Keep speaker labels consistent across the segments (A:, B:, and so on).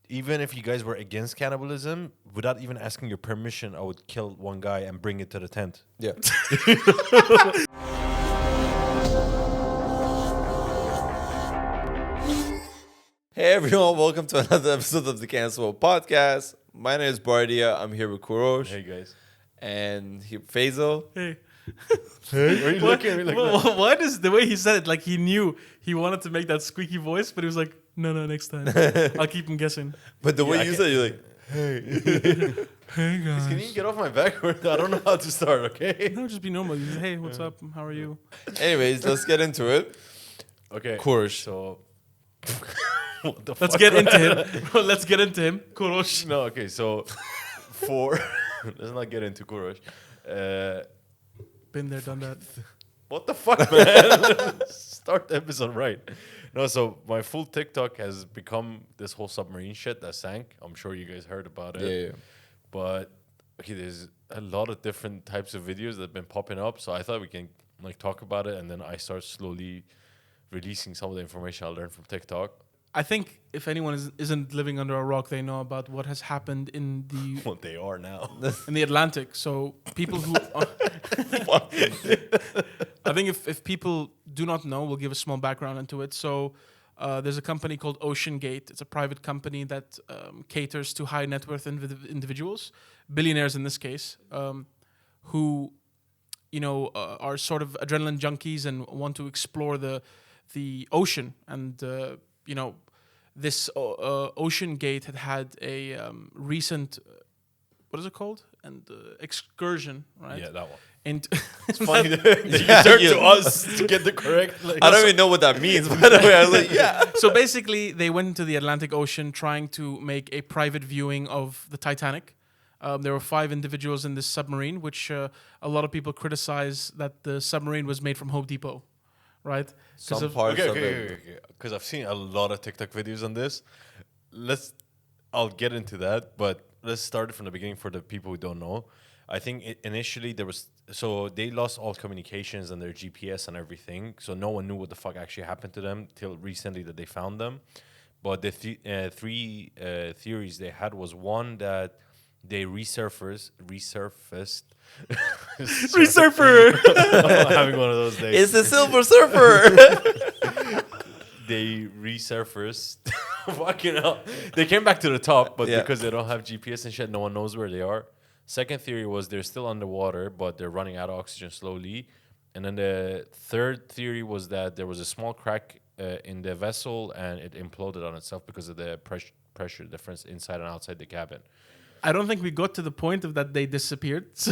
A: even if you guys were against cannibalism, without even asking your permission, I would kill one guy and bring it to the tent.
B: Yeah. Hey everyone, welcome to another episode of the Cancellable Podcast. My name is Bardia. I'm here with Kurosh
A: Hey guys.
B: and Faisal.
C: Hey.
A: Hey, are you looking at me like that?
C: Why does the way he said it, like he knew he wanted to make that squeaky voice, but he was like, no, next time. I'll keep him guessing.
B: But the
A: Yeah,
B: way
A: I
B: you
A: can't-
B: said it, you're like,
C: Hey guys.
A: Can you get off my back? I don't know how to start, okay?
C: No, just be normal. You say, hey, what's up? How are you?
B: anyways, let's get into it.
A: Okay.
B: Kurosh.
A: So, what the
C: Let's
A: fuck?
C: get into him. Let's get into him. Kurosh.
A: No, okay, so for let's not get into Kurosh.
C: Been there, done that.
A: What the fuck, man? Start the episode right. No, so my full TikTok has become this whole submarine shit that sank. I'm sure you guys heard about it.
B: Yeah.
A: But okay, there's a lot of different types of videos that have been popping up. So I thought we can like talk about it, and then I start slowly releasing some of the information I learned from TikTok.
C: I think if anyone isn't living under a rock, they know about what has happened in the
A: What they are now.
C: Atlantic. So people who I think if people do not know, we'll give a small background into it. So there's a company called OceanGate. It's a private company that caters to high net worth individuals, billionaires in this case, who are sort of adrenaline junkies and want to explore the ocean. And this OceanGate had a recent what is it called? Excursion, right?
A: Yeah, that one.
C: And
A: It's funny that you
B: Yeah,
A: turn
B: yeah.
A: to us to get the correct. Like,
B: I don't even know what that means, by the way. I was like, yeah.
C: so basically, they went into the Atlantic Ocean trying to make a private viewing of the Titanic. There were 5 individuals in this submarine, which a lot of people criticize that the submarine was made from Home Depot, right? 'Cause
B: Some
C: of-
B: parts of it.
A: okay. Because I've seen a lot of TikTok videos on this. I'll get into that, but let's start it from the beginning for the people who don't know. I think initially they lost all communications and their GPS and everything, so no one knew what the fuck actually happened to them till recently that they found them. But the three theories they had was one that they resurfaced.
C: Resurfer.
A: I'm having one of those days.
B: It's the Silver Surfer.
A: They resurfaced. Fucking hell. They came back to the top, but
B: Yeah.
A: because they don't have GPS and shit, no one knows where they are. Second theory was they're still underwater, but they're running out of oxygen slowly. And then the third theory was that there was a small crack in the vessel and it imploded on itself because of the pressure difference inside and outside the cabin.
C: I don't think we got to the point of that they disappeared, so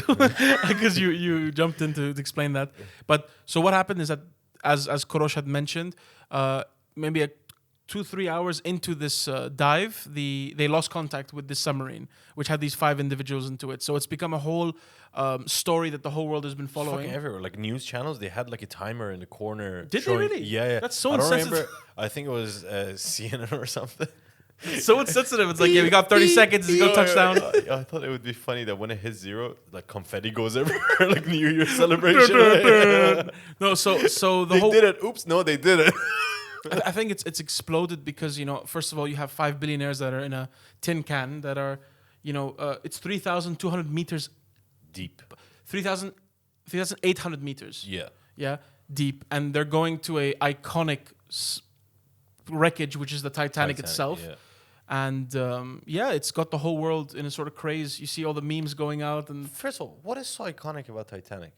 C: because you jumped in to explain that. But so what happened is that, as Kurosh had mentioned, maybe 2-3 hours into this dive, they lost contact with this submarine, which had these 5 individuals into it. So it's become a whole story that the whole world has been following.
A: Fucking everywhere. Like news channels, they had like a timer in the corner.
C: Did they
A: showing-
C: really?
A: Yeah.
C: That's so
A: I don't
C: insensitive.
A: remember. I think it was CNN or something.
C: So it's sensitive. It's like, yeah, we got 30 seconds to go touchdown.
A: I thought it would be funny that when it hits 0, like confetti goes everywhere, like New Year celebration.
C: No, so the
A: They
C: whole
A: did it. Oops, no, they did it.
C: I think it's exploded because, first of all, you have 5 billionaires that are in a tin can that are, it's 3,200 meters
A: Deep.
C: 3,800 meters.
A: Yeah.
C: Deep, and they're going to a iconic wreckage, which is the Titanic itself.
A: Yeah.
C: And it's got the whole world in a sort of craze. You see all the memes going out, and
A: First of all, what is so iconic about Titanic?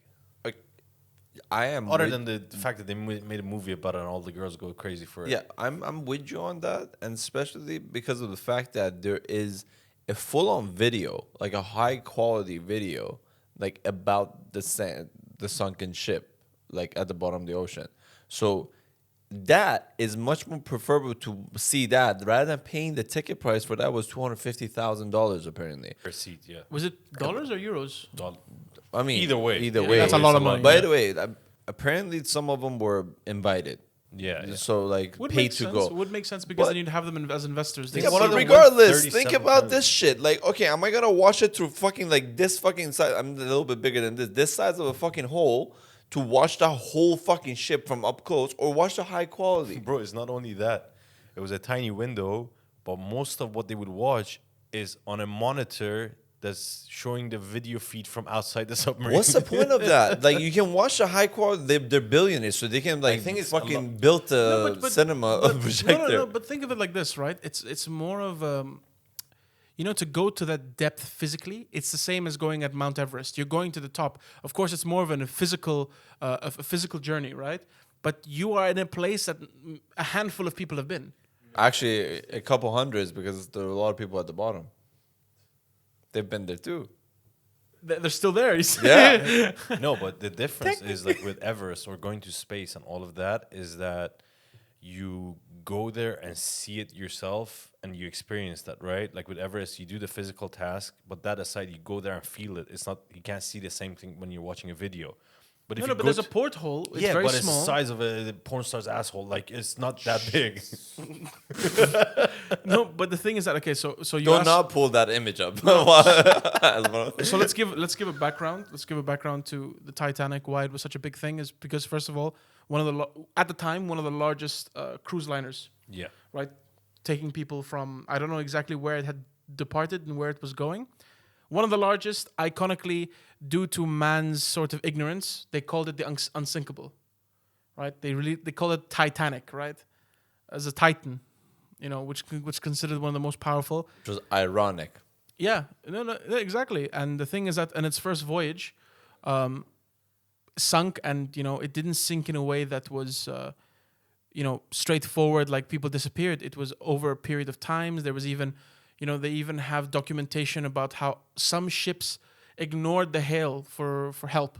B: I am
A: Other
B: with-
A: than the fact that they made a movie about it and all the girls go crazy for it.
B: Yeah, I'm with you on that, and especially because of the fact that there is a full-on video, like a high-quality video, like about the sunken ship, like at the bottom of the ocean. So that is much more preferable to see that rather than paying the ticket price for that was $250,000 apparently.
A: Per seat, yeah.
C: was it dollars or euros?
B: I mean,
A: Either way.
B: either
A: Yeah,
B: way,
C: that's a lot of money.
B: By the way, apparently some of them were invited.
A: Yeah.
B: So like
C: Would
B: paid
C: make
B: to
C: sense.
B: go.
C: Would make sense because
B: But-
C: then you'd have them as investors. They
B: Yeah,
C: see
B: but
C: the-
B: regardless,
A: 137
B: think about
A: pounds.
B: this shit. Like, okay, am I gonna watch it through fucking like this fucking size? I'm a little bit bigger than this size of a fucking hole to watch the whole fucking ship from up close, or watch the high quality.
A: Bro, it's not only that. It was a tiny window, but most of what they would watch is on a monitor that's showing the video feed from outside the submarine.
B: What's the point of that? Like, you can watch the high quality. They're billionaires, so they can like
A: think it's
B: fucking build a cinema projector.
C: No, but think of it like this, right? It's more of to go to that depth physically. It's the same as going at Mount Everest. You're going to the top. Of course, it's more of a physical journey, right? But you are in a place that a handful of people have been.
B: Actually, a couple hundreds, because there are a lot of people at the bottom. They've been there too.
C: They're still there. You see?
B: Yeah.
A: No, but the difference is like with Everest or going to space and all of that is that you go there and see it yourself and you experience that, right? Like with Everest, you do the physical task, but that aside, you go there and feel it. It's not, you can't see the same thing when you're watching a video. But if
C: But there's a porthole. It's very
A: but
C: small.
A: it's the size of a porn star's asshole. Like, it's not that big.
C: No, but the thing is that so you
B: Do
C: asked,
B: not pull that image up.
C: so let's give a background. Let's give a background to the Titanic. Why it was such a big thing is because first of all, at the time one of the largest cruise liners,
A: Yeah.
C: right, taking people from I don't know exactly where it had departed and where it was going. One of the largest, iconically, due to man's sort of ignorance, they called it the unsinkable, right? They call it Titanic, right, as a titan, which considered one of the most powerful.
B: Which was ironic.
C: Yeah, no, exactly. And the thing is that in its first voyage, sunk, and it didn't sink in a way that was, straightforward. Like people disappeared. It was over a period of times. There was even, they even have documentation about how some ships ignored the hail for help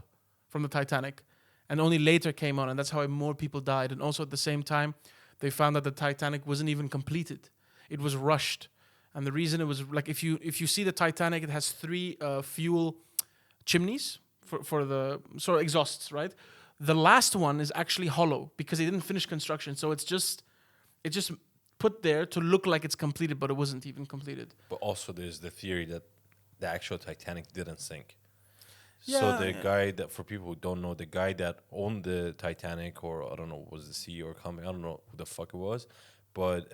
C: from the Titanic, and only later came on, and that's how more people died. And also at the same time, they found that the Titanic wasn't even completed; it was rushed. And the reason it was like if you see the Titanic, it has 3 fuel chimneys for the sort of exhausts, right? The last one is actually hollow because they didn't finish construction, so it's just put there to look like it's completed, but it wasn't even completed.
A: But also, there's the theory that the actual Titanic didn't sink.
C: Yeah,
A: So the guy that, for people who don't know, the guy that owned the Titanic, or I don't know, was the CEO or company, I don't know who the fuck it was, but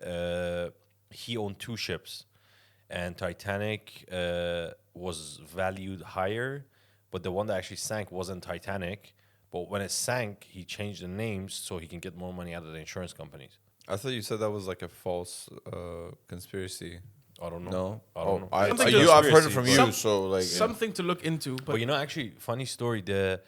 A: he owned 2 ships, and Titanic was valued higher, but the one that actually sank wasn't Titanic. But when it sank, he changed the names so he can get more money out of the insurance companies.
B: I thought you said that was like a false conspiracy.
A: I don't know.
B: No,
A: I don't know.
B: I've heard it from you.
C: Some-
B: So like,
C: Something to look into,
A: But actually, funny story. The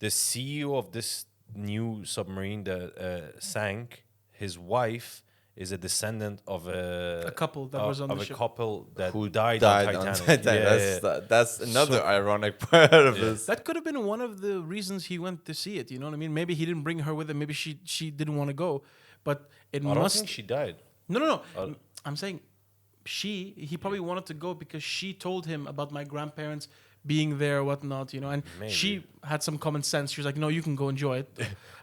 A: CEO of this new submarine that sank, his wife is a descendant of a
C: couple that was on
A: of
C: the
A: a
C: ship.
A: couple that
B: who
A: died
B: on
A: on
B: Titanic?
A: Titanic. Yeah.
B: That's another ironic part of this.
C: That could have been one of the reasons he went to see it. You know what I mean? Maybe he didn't bring her with him. Maybe she didn't want to go. But it
A: I don't
C: must.
A: think she died.
C: No. I'm saying he probably wanted to go because she told him about my grandparents being there, whatnot, and
A: Maybe.
C: she had some common sense. She was like, "No, you can go enjoy it.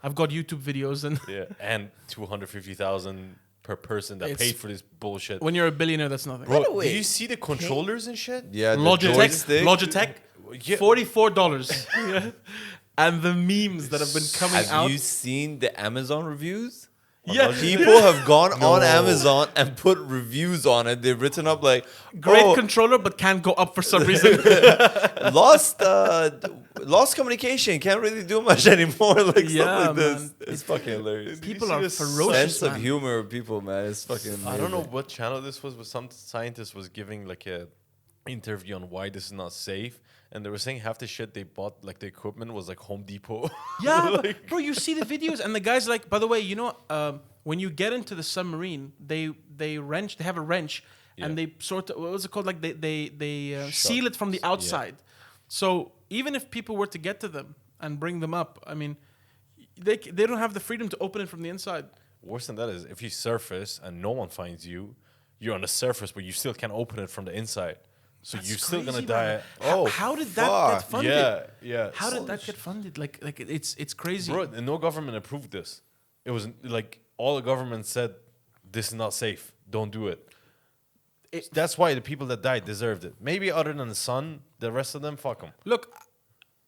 C: I've got YouTube videos." And
A: Yeah, and 250,000 per person that
C: It's-
A: paid for this bullshit.
C: when you're a billionaire, that's nothing.
A: Bro,
B: the way,
A: did you see the controllers and shit?
B: Yeah, the
C: Logitech,
B: joystick.
A: Yeah.
C: $44. Yeah. And the memes that have been coming
B: Have
C: out.
B: you seen the Amazon reviews?
C: Yeah.
B: People have gone on Amazon and put reviews on it. They've written up like,
C: Great
B: oh,
C: controller, but can't go up for some reason.
B: lost communication, can't really do much anymore. Like
C: Yeah,
B: stuff like this.
C: man.
B: It's fucking hilarious.
C: People
A: see
C: are
A: this
C: ferocious,
B: Sense of
C: man.
B: humor of people, man. It's fucking amazing.
A: I don't know what channel this was, but some scientist was giving like a interview on why this is not safe, and they were saying half the shit they bought, like the equipment, was like Home Depot.
C: Yeah, but, bro, you see the videos, and the guy's like, by the way, when you get into the submarine, they have a wrench, and they sort of, what was it called? Like they seal it from the outside. So even if people were to get to them and bring them up, I mean, they don't have the freedom to open it from the inside.
A: Worse than that is if you surface and no one finds you, you're on the surface, but you still can't open it from the inside. So
C: That's
A: you're still gonna
C: crazy,
A: die.
C: man.
B: Oh,
C: how did that get
B: fuck.
C: funded?
A: Yeah.
C: How did that get funded? Like it's crazy.
A: Bro, no government approved this. It was like all the government said, this is not safe. Don't do it. That's why the people that died deserved it. Maybe other than the son, the rest of them, fuck them.
C: Look,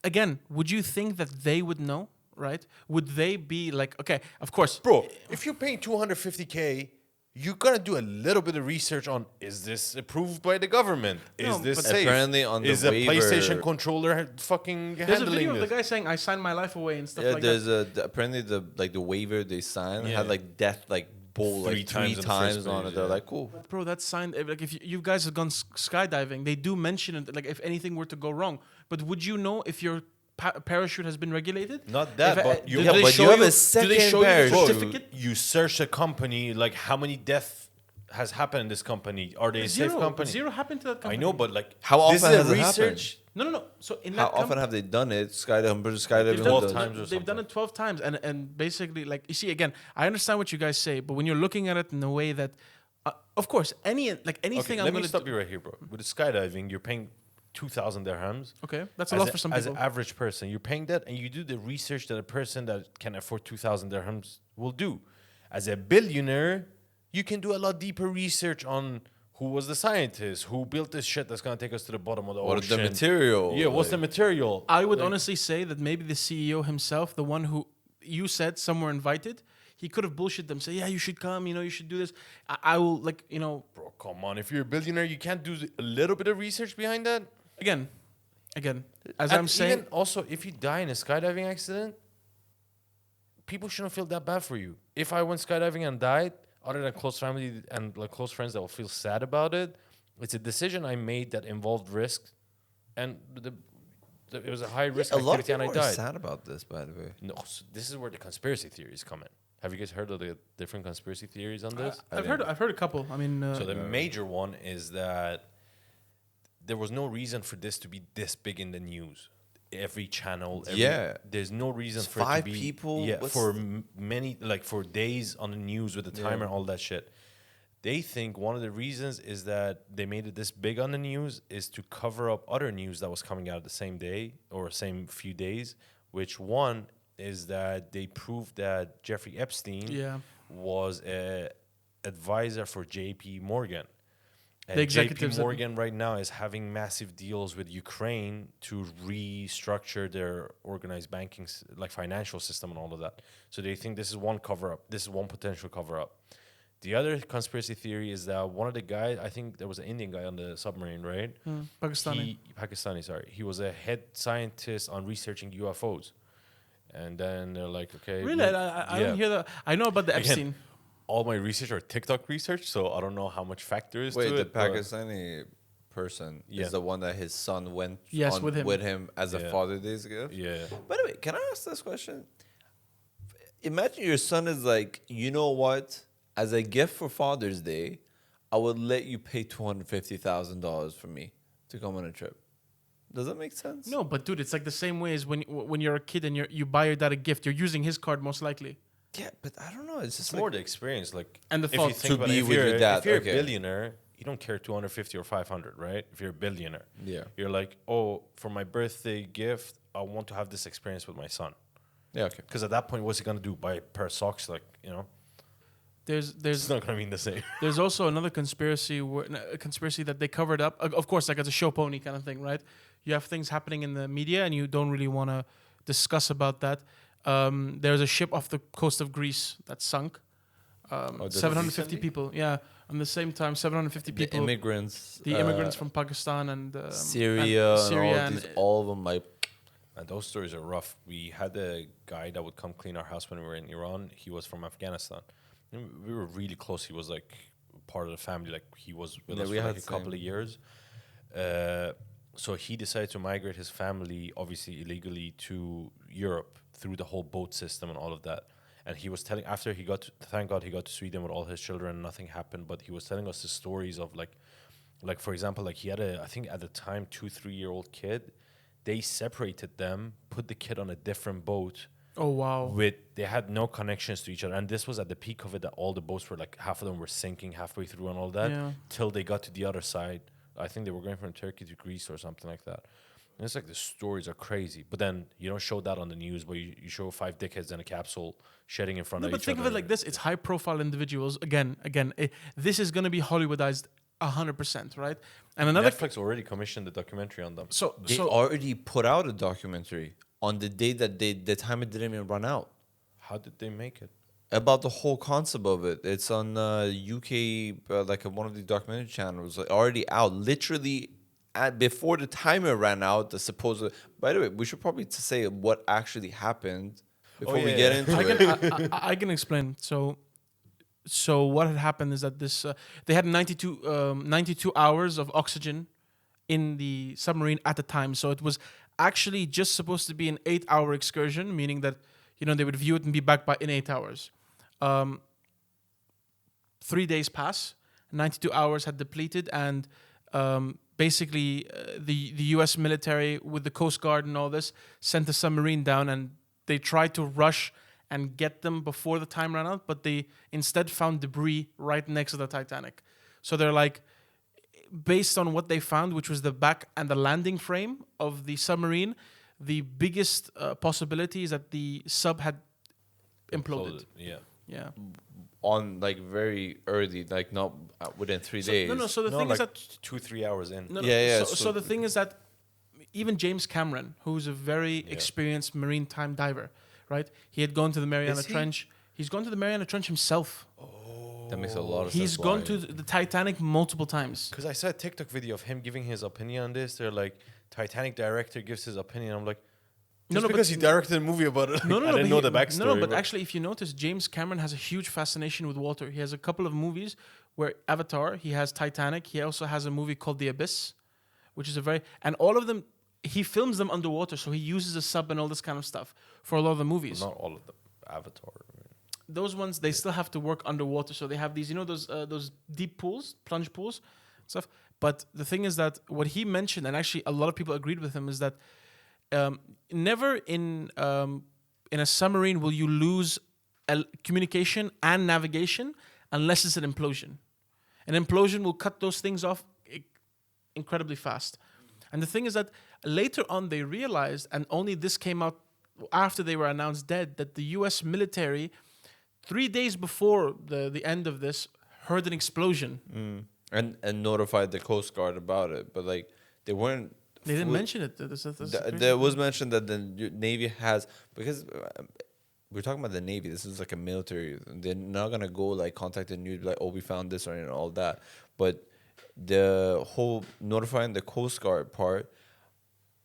C: again, would you think that they would know, right? Would they be like, okay, of course.
A: Bro, if you're paying 250K you're gonna do a little bit of research on, is this approved by the government? Is
C: No,
A: this
C: but
A: safe?
B: apparently on the
A: is a
B: waiver-
A: PlayStation controller fucking
C: There's a
A: handling
C: video of
A: this?
C: the guy saying, "I signed my life away" and stuff
B: Yeah,
C: like
B: there's
C: that.
B: apparently the waiver they signed
A: Yeah.
B: had like death like bull
A: Three
B: like
A: times
B: three
A: in the
B: times
A: first
B: on
A: page,
B: it. They're
A: yeah.
B: like, cool.
C: Bro, that's signed. Like, if you guys have gone skydiving, they do mention it. Like, if anything were to go wrong, but would you know if your parachute has been regulated?
A: Not that,
C: If,
A: but
C: do
A: you,
B: Yeah,
C: they
B: but
C: show
B: you have a
C: do they
B: second
C: show you the
B: parachute.
C: certificate?
A: you search a company, like how many deaths has happened in this company? Are they a safe company?
C: Zero happened to that
A: I
C: company.
A: know, but like
B: How
A: this
B: often
A: is
B: has
A: a
B: it happened?
A: research.
C: No. So in
B: How
C: that
B: often have they done it? Skydiving, skydiving.
C: They've
A: 12
C: done,
A: times or
C: they've done
A: something.
C: it 12 times, and basically, like, you see, again, I understand what you guys say, but when you're looking at it in a way that, of course, anything
A: Okay,
C: I'm
A: let
C: going
A: me
C: to
A: stop you right here, bro. With the skydiving, you're paying 2,000 dirhams.
C: Okay, that's a lot for some
A: As
C: people.
A: an average person, you're paying that, and you do the research that a person that can afford 2,000 dirhams will do. As a billionaire, you can do a lot deeper research on who was the scientist, who built this shit that's gonna take us to the bottom of the
B: What is
A: ocean.
B: the material?
A: Yeah, what's the material?
C: I would
A: Like,
C: honestly say that maybe the CEO himself, the one who you said some were invited, he could have bullshit them, say, yeah, you should come, you should do this. I will, like,
A: bro, come on. If you're a billionaire, you can't do a little bit of research behind that.
C: again, as
A: And
C: I'm saying,
A: even also, if you die in a skydiving accident, people shouldn't feel that bad for you. If I went skydiving and died, other than close family and like close friends that will feel sad about it, it's a decision I made that involved risk, and it was a high risk
B: A lot of
A: activity, and I
B: people are
A: died.
B: sad about this, by the way.
A: No, so this is where the conspiracy theories come in. Have you guys heard of the different conspiracy theories on this?
C: I've heard a couple. I mean,
A: So the major one is that there was no reason for this to be this big in the news. Every channel,
B: Yeah.
A: there's no reason
B: It's
A: for it to
B: 5
A: be
B: people,
A: Yeah,
B: what's
A: for many, like for days on the news with the timer and all that shit. They think one of the reasons is that they made it this big on the news is to cover up other news that was coming out the same day or same few days. Which one is that they proved that Jeffrey Epstein
C: Yeah.
A: was a advisor for J.P. Morgan. And
C: The executives
A: J.P.
C: that-
A: Morgan right now is having massive deals with Ukraine to restructure their organized banking, like financial system and all of that. So they think this is one cover up. This is one potential cover up. The other conspiracy theory is that one of the guys, I think there was an Indian guy on the submarine, right?
C: Pakistani.
A: Pakistani, sorry. He was a head scientist on researching UFOs. And then they're like, okay.
C: Really? I
A: yeah.
C: don't hear that. I know about the
A: Again,
C: Epstein.
A: all my research are TikTok research, so I don't know how much fact there is
B: Wait,
A: to
B: the
A: it. but-
B: Pakistani person
A: Yeah.
B: is the one that his son went
C: Yes,
B: on
C: with him.
B: as a
A: Yeah.
B: Father's Day gift?
A: Yeah.
B: By the way, can I ask this question? Imagine your son is like, you know what? As a gift for Father's Day, I would let you pay $250,000 for me to come on a trip. Does that make sense?
C: No, but dude, it's like the same way as when you're a kid and you buy your dad a gift, you're using his card most likely.
B: Yeah, but I don't know. It's just
A: It's
B: like,
A: more the experience. Like,
C: And the
A: if you
C: thought
A: think
B: to
A: about
B: be
A: it, if
B: with
A: you're,
B: your dad,
A: if you're
B: okay.
A: a billionaire, you don't care 250 or 500, right? If you're a billionaire.
B: Yeah.
A: You're like, oh, for my birthday gift, I want to have this experience with my son.
B: Yeah, okay.
A: Because at that point, what's he going to do? Buy a pair of socks? Like,
C: There's
A: it's not going to mean the same.
C: There's also another conspiracy, a conspiracy that they covered up. Of course, like it's a show pony kind of thing, right? You have things happening in the media, and you don't really want to discuss about that. There's a ship off the coast of Greece that sunk.
B: did it
C: 750
A: recently?
C: people, yeah. On the same time, 750
B: The
C: people.
B: immigrants.
C: The immigrants from Pakistan and
B: Syria, and all of them, like,
A: And those stories are rough. We had a guy that would come clean our house when we were in Iran. He was from Afghanistan. And we were really close. He was like part of the family. Like he was with
B: Yeah,
A: us
B: we
A: for
B: had
A: like a couple
B: same.
A: of years. So he decided to migrate his family, obviously illegally, to Europe through the whole boat system and all of that. And he was telling, after he got to, thank God he got to Sweden with all his children, nothing happened. But he was telling us the stories of like for example, like he had I think at the time, 2-3-year-old kid. They separated them, put the kid on a different boat.
C: oh wow,
A: They had no connections to each other, and this was at the peak of it. That all the boats were like half of them were sinking halfway through and all that.
C: Yeah.
A: Till they got to the other side. I think they were going from Turkey to Greece or something like that. And it's like the stories are crazy, but then you don't show that on the news, but you show 5 dickheads in a capsule shedding in front
C: no,
A: of
C: but
A: each
C: think
A: other.
C: of it like this: it's high-profile individuals. Again, this is going to be Hollywoodized 100%, right? And another
A: Netflix already commissioned the documentary on them.
B: they already put out a documentary on the day that the time it didn't even run out.
A: How did they make it?
B: about the whole concept of it. It's on UK, like one of the documentary channels, like, already out. Literally, before the timer ran out, the supposed. By the way, we should probably say what actually happened before we get into
C: I
B: it.
C: can I can explain. So what had happened is that this they had 92 hours of oxygen in the submarine at the time. So it was actually just supposed to be an 8-hour excursion, meaning that they would view it and be back in 8 hours. 3 days pass, 92 hours had depleted, and basically the U.S. military with the Coast Guard and all this sent a submarine down, and they tried to rush and get them before the time ran out, but they instead found debris right next to the Titanic. So they're like, based on what they found, which was the back and the landing frame of the submarine, the biggest possibility is that the sub had imploded. Yeah.
B: On like very early, like not within 3 days.
C: No. So the thing
A: like
C: is that
A: 2-3 hours in.
C: So the thing is that even James Cameron, who's a very experienced maritime diver, right? He had gone to the Mariana Trench. He's gone to the Mariana Trench himself.
B: That makes a lot of sense.
C: He's gone to the Titanic multiple times.
A: Because I saw a TikTok video of him giving his opinion on this. They're like, Titanic director gives his opinion. I'm like, because he directed a movie about it. I didn't know the backstory.
C: No, but actually, if you notice, James Cameron has a huge fascination with water. He has a couple of movies where Avatar, he has Titanic. He also has a movie called The Abyss, which is and all of them, he films them underwater. So he uses a sub and all this kind of stuff for a lot of the movies.
A: Well, not all of them. Avatar.
C: Those ones, they still have to work underwater. So they have these, those deep pools, plunge pools, stuff. But the thing is that what he mentioned, and actually a lot of people agreed with him, is that never in a submarine will you lose communication and navigation unless it's an implosion. An implosion will cut those things off incredibly fast. And the thing is that later on they realized, and only this came out after they were announced dead, that the U.S. military, 3 days before the end of this, heard an explosion.
B: And notified the Coast Guard about it. But like they weren't.
C: They didn't mention it.
B: There was mentioned that the Navy has, because we're talking about the Navy. This is like a military. They're not gonna go like contact the news like, oh, we found this or all that. But the whole notifying the Coast Guard part,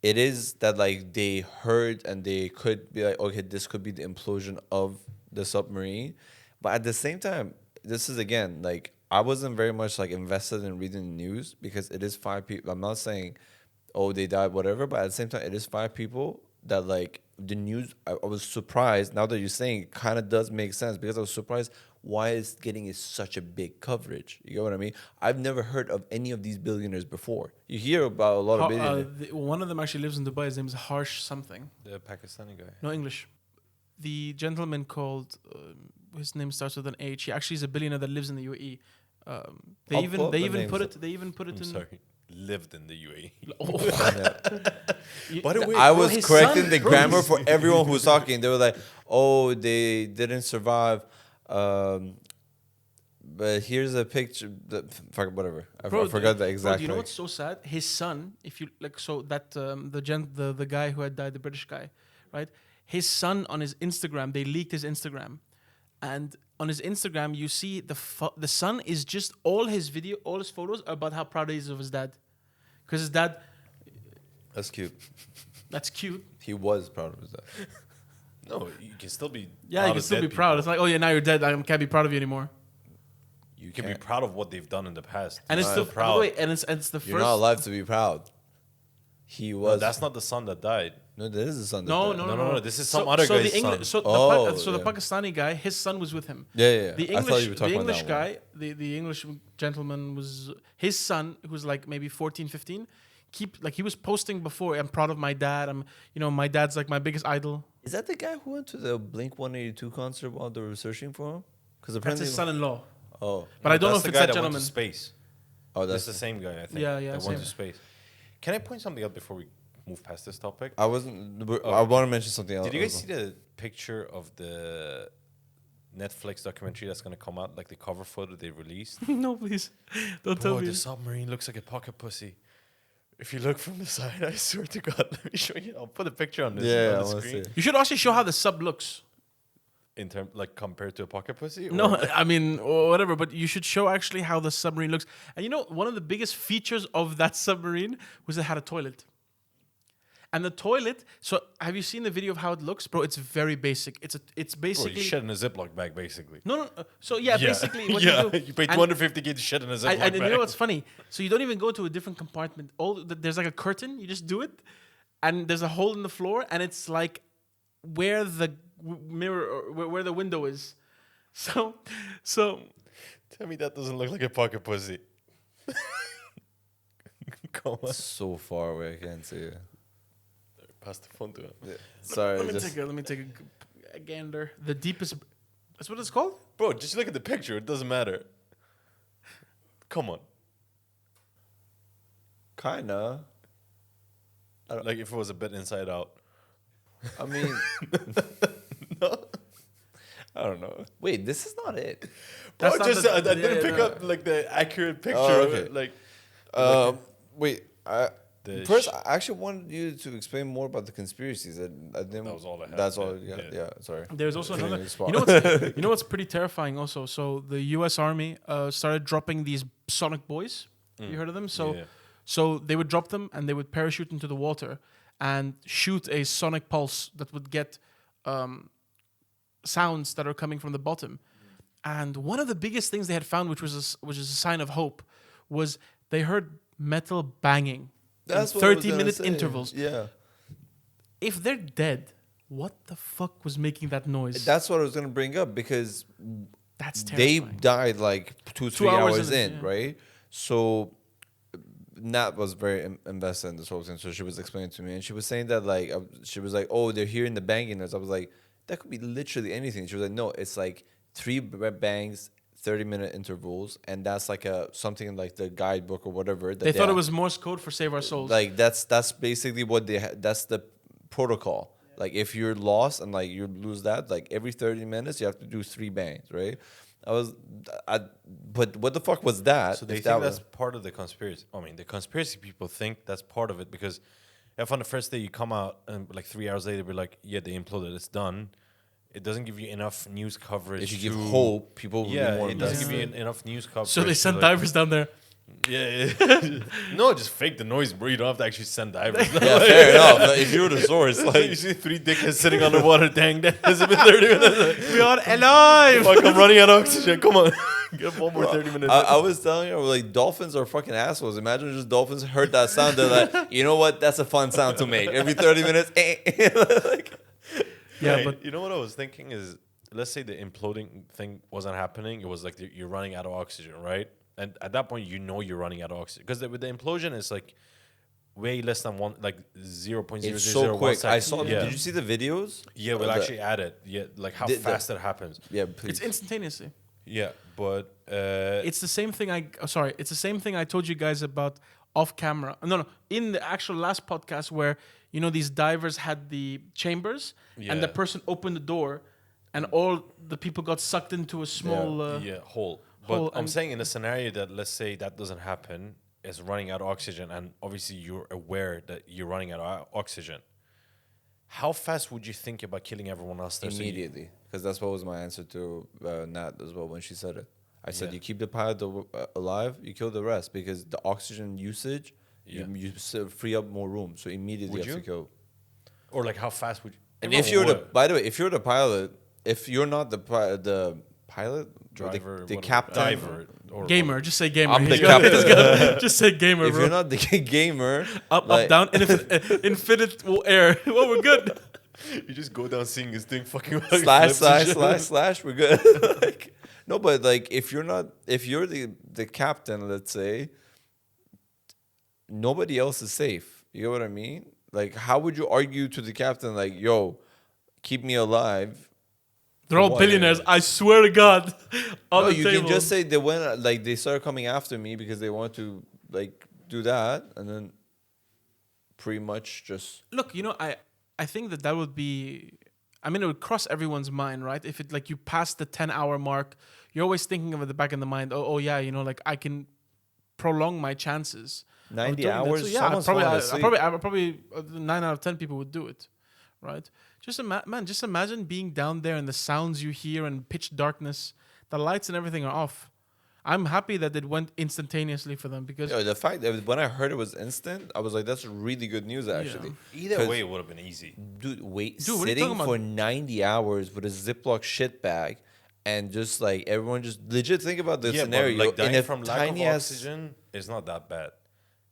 B: it is that like they heard and they could be like, okay, this could be the implosion of the submarine. But at the same time, this is again like I wasn't very much like invested in reading the news because it is 5 people. I'm not saying, oh, they died, whatever. But at the same time, it is 5 people that like the news. I was surprised. Now that you're saying it kind of does make sense because I was surprised why it's getting such a big coverage. You get what I mean? I've never heard of any of these billionaires before. You hear about a lot of billionaires.
C: One of them actually lives in Dubai. His name is Harsh something.
A: The Pakistani guy.
C: No, English. The gentleman called, his name starts with an H. He actually is a billionaire that lives in the UAE. They even put it
A: I'm
C: in.
A: sorry. Lived in the UAE.
C: Yeah.
A: By the way,
B: I was correcting the grammar for everyone who was talking. They were like, "Oh, they didn't survive." But here's a picture. Whatever. I forgot the exact.
C: Bro, you know what's so sad? His son. If you like, so that the guy who had died, the British guy, right? His son on his Instagram. They leaked his Instagram, and on his Instagram, you see the son is just all his photos are about how proud he is of his dad, because his dad.
B: That's cute.
C: That's cute.
B: He was proud of his dad.
A: No, you can still be.
C: Yeah, you can still be proud. It's like, oh yeah, now you're dead. I can't be proud of you anymore.
A: You can be proud of what they've done in the past.
C: And it's
A: still
C: proud. Wait, and it's the first.
B: You're not allowed to be proud. He was.
A: No, that's not the son that died.
B: No, there is a son.
A: No. This is some other guy's son.
C: The Pakistani guy, his son was with him.
B: Yeah.
C: The English, I thought you were talking the English about guy, the English gentleman was his son, who's like maybe 14, 15. He was posting before. I'm proud of my dad. My dad's like my biggest idol.
B: Is that the guy who went to the Blink 182 concert while they were searching for him? Because
C: that's his son-in-law.
B: Oh,
C: but I don't know if
A: the
C: it's
A: guy
C: that
A: went
C: gentleman.
A: to space.
B: Oh,
A: that's the same guy. I think.
C: Yeah.
A: That went to space. Can I point something out before we move past this topic?
B: I want to mention something else.
A: Did you guys see the picture of the Netflix documentary that's going to come out, like the cover photo they released?
C: No, please. Don't tell me.
A: The submarine looks like a pocket pussy. If you look from the side, I swear to God, let me show you. I'll put a picture on this on the screen.
C: You should also show how the sub looks.
A: in term like compared to a pocket pussy?
C: No,
A: Or-
C: I mean, or whatever, but you should show actually how the submarine looks. And you know, one of the biggest features of that submarine was it had a toilet. And the toilet, so have you seen the video of how it looks? Bro, it's very basic. It's
A: Bro,
C: basically...
A: you shit in a Ziploc bag, basically.
C: No. So yeah, basically what
A: yeah.
C: you do...
A: You pay
C: and-
A: 250k to shit in a Ziploc
C: and
A: bag.
C: you know what's funny? So you don't even go to a different compartment. There's like a curtain. You just do it, and there's a hole in the floor, and it's like where the mirror or where the window is. So
A: Tell me that doesn't look like a pocket pussy. Come on.
B: So far away, I can't see it.
A: Pass the phone to him.
B: Sorry,
C: let me take a gander. The deepest. That's what it's called.
A: Bro, just look at the picture. It doesn't matter. Come on.
B: kinda.
A: Like if it was a bit inside out.
B: I mean,
A: No.
B: I don't know. Wait, this is not it.
A: Bro,
C: That's not
A: just
C: the-
A: I didn't
C: yeah,
A: pick
C: no.
A: up like the accurate picture
B: Oh,
A: of
B: okay.
A: it. Like
B: Wait,
A: The
B: first,
A: sh-
B: I actually wanted you to explain more about the conspiracies. I didn't.
A: That was all I had.
B: That's all.
A: Yeah,
B: Yeah,
A: yeah.
B: yeah. Sorry.
C: There's also
B: Putting
C: another.
B: you on
C: You
B: the
C: know
B: spot.
C: what's you know what's pretty terrifying also. So the U.S. Army started dropping these sonic buoys. You heard of them? So
A: Yeah.
C: so they would drop them and they would parachute into the water and shoot a sonic pulse that would get sounds that are coming from the bottom. And one of the biggest things they had found, which is a sign of hope, was they heard metal banging
B: That's
C: in
B: what I was
C: 30-minute
B: gonna say.
C: intervals.
B: Yeah,
C: If they're dead, what the fuck was making that noise?
B: that's what I was gonna bring up because
C: That's
B: they
C: terrifying.
B: died like 2-3
C: hours
B: hours
C: in,
B: in,
C: yeah.
B: right? So Nat was very invested in this whole thing, so she was explaining to me, and she was saying that like she was like, "Oh, they're hearing the banging noise." I was like, "That could be literally anything." She was like, "No, it's like 3 bangs, 30-minute intervals, and that's like something like the guidebook or whatever." That
C: They thought it
B: have.
C: was Morse code for Save Our Souls.
B: Like that's basically what that's the protocol. Like if you're lost and like you lose that, like every 30 minutes you have to do 3 bangs, right? But what the fuck was that?
A: So they
B: if
A: think
B: that
A: that's
B: was,
A: part of the conspiracy. I mean, the conspiracy people think that's part of it because if on the first day you come out and like 3 hours later, we're like, yeah, they imploded, it's done. It doesn't give you enough news coverage.
B: if you give
A: to-
B: hope, people will
A: yeah,
B: be more
A: it doesn't
B: invested.
A: give you enough news coverage.
C: so they
A: to,
C: sent
A: like-
C: divers down there.
A: Yeah, no, just fake the noise, bro. You don't have to actually send divers.
B: Yeah, fair enough. But if you're the source,
A: you
B: like
A: see 3 dickheads sitting underwater, dang, that has been 30 minutes.
C: We are alive.
A: Fuck, I'm running out of oxygen. Come on, get one more 30 minutes.
B: I was telling you, like dolphins are fucking assholes. Imagine just dolphins heard that sound. They're like, you know what? That's a fun sound to make every 30 minutes. Like,
C: Yeah,
A: Hey,
C: but
A: you know what I was thinking is, let's say the imploding thing wasn't happening. It was like you're running out of oxygen, right? And at that point, you know you're running out of oxygen because with the implosion, it's like way less than one, like 0.0001
B: it's so quick. I saw.
A: Yeah,
B: Did you see the videos?
A: yeah, we'll
B: The-
A: actually add it. Yeah, like how
B: the-
A: fast it happens.
B: Yeah, please.
C: it's instantaneously.
A: Yeah, but
C: It's the same thing. It's the same thing I told you guys about off camera. No, in the actual last podcast where these divers had the chambers and the
A: Yeah.
C: person opened the door, and all the people got sucked into a small.
A: yeah, hole.
C: hole
A: But I'm
C: and-
A: saying in a scenario that let's say that doesn't happen, is running out of oxygen, and obviously you're aware that you're running out of oxygen. How fast would you think about killing everyone else there? So you-
B: Immediately, because that's what was my answer to Nat as well when she said it. I said
A: Yeah.
B: you keep the pilot alive, you kill the rest because the oxygen usage,
A: Yeah.
B: free up more room. So immediately
A: Would
B: you have to
A: you?
B: kill.
A: or like how fast would you?
B: And
A: No,
B: if you're
A: what?
B: by the way, if you're the pilot, if you're not the pilot,
A: driver,
B: the
A: whatever,
B: captain,
A: diver, or
C: Gamer, just say gamer.
B: I'm the
C: He's got it,
B: captain.
C: just say gamer,
B: if
C: bro.
B: you're not the gamer,
C: Up,
B: like-
C: down, infinite air. Well, we're good.
A: you just go down seeing his thing fucking
B: slash, we're good. Like, no, but like if you're the captain, let's say, nobody else is safe. You know what I mean? Like, how would you argue to the captain like, "Yo, keep me alive"?
C: They're all
B: What?
C: billionaires. I swear to God. On
B: No,
C: the
B: you
C: table.
B: can just say they went like they started coming after me because they want to like do that, and then pretty much just
C: Look, I think that would be. I mean, it would cross everyone's mind, right? If it like you pass the 10-hour mark, you're always thinking of it at the back of the mind. Oh yeah, like I can prolong my chances. of
B: 90
C: doing that.
B: hours.
C: So, yeah,
B: someone's falling asleep.
C: I probably 9 out of 10 people would do it, right? Just imagine being down there and the sounds you hear and pitch darkness, the lights and everything are off. I'm happy that it went instantaneously for them because
B: Yo, the fact that when I heard it was instant, I was like, that's really good news, actually.
A: Either
B: 'Cause-
A: way, it would have been easy.
B: Dude,
C: Dude, what are you
B: sitting
C: talking
B: for
C: about?
B: 90 hours with a Ziploc shit bag and just like everyone just legit think about the
A: Yeah,
B: scenario
A: but like dying
B: in a
A: from lack
B: tiny
A: of
B: ass.
A: oxygen is not that bad,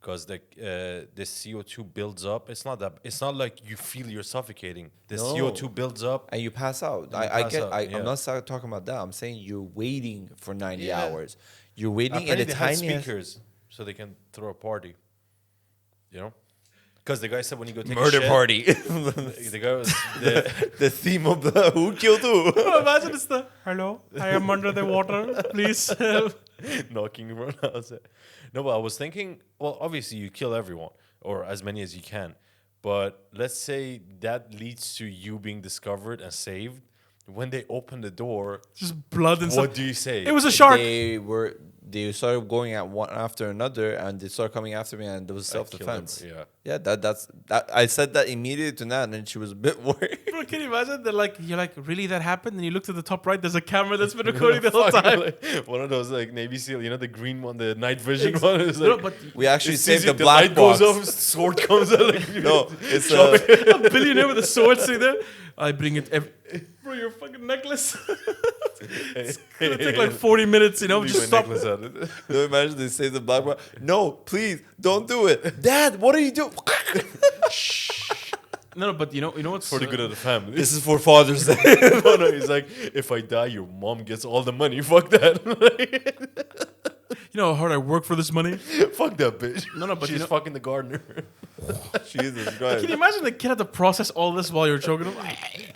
A: because the CO2 builds up. It's not like you feel you're suffocating. The
B: No.
A: CO2 builds up.
B: And you pass out.
A: You
B: I
A: pass
B: get.
A: out, yeah.
B: I'm not talking about that. I'm saying you're waiting for 90
A: Yeah.
B: hours. You're waiting in
A: Apparently
B: a
A: they had
B: tiny ass-
A: speakers so they can throw a party. You know, because the guy said when you go take a
B: murder
A: shit,
B: party.
A: The guy was
B: The theme of the who killed who.
C: imagine it's the hello, I am under the water, please.
A: knocking around outside. No, but I was thinking, well, obviously you kill everyone or as many as you can, but let's say that leads to you being discovered and saved. When they open the door,
C: Just blood and
A: what
C: stuff.
A: do you say?
C: It was a shark.
B: They started going at one after another, and they started coming after me, and there was
A: I killed
B: self-defense.
A: everyone,
B: Yeah, that's that. I said that immediately to Nat, and then she was a bit worried.
C: Bro, can you imagine? You're like, really, that happened? And you look to the top right, there's a camera that's been recording the whole
A: Fuck,
C: time.
A: like, one of those like Navy SEAL, you know, the green one, the night vision one. Is
C: No,
A: like,
C: but
B: We actually
A: it sees
B: saved
A: you,
B: the
A: the
B: black
A: light
B: box.
A: goes off, sword comes out. Like,
B: No, it's
C: a billionaire with a sword sitting there. I bring it every. Bro, your fucking necklace. It's gonna take like 40 minutes, you know?
A: Leave
C: Just
A: my
C: stop.
A: necklace out.
B: No, imagine they saved the black box. No, please don't do it, Dad. What are you doing?
C: No, but you know what's
A: For the good of the family.
B: This is for Father's Day.
A: No, he's like, if I die, your mom gets all the money. Fuck that.
C: you know how hard I work for this money?
A: Fuck that bitch.
C: No, but
A: she's
C: you know-
A: fucking the gardener.
B: Jesus
C: Can
B: Christ.
C: you imagine the kid had to process all this while you're choking him?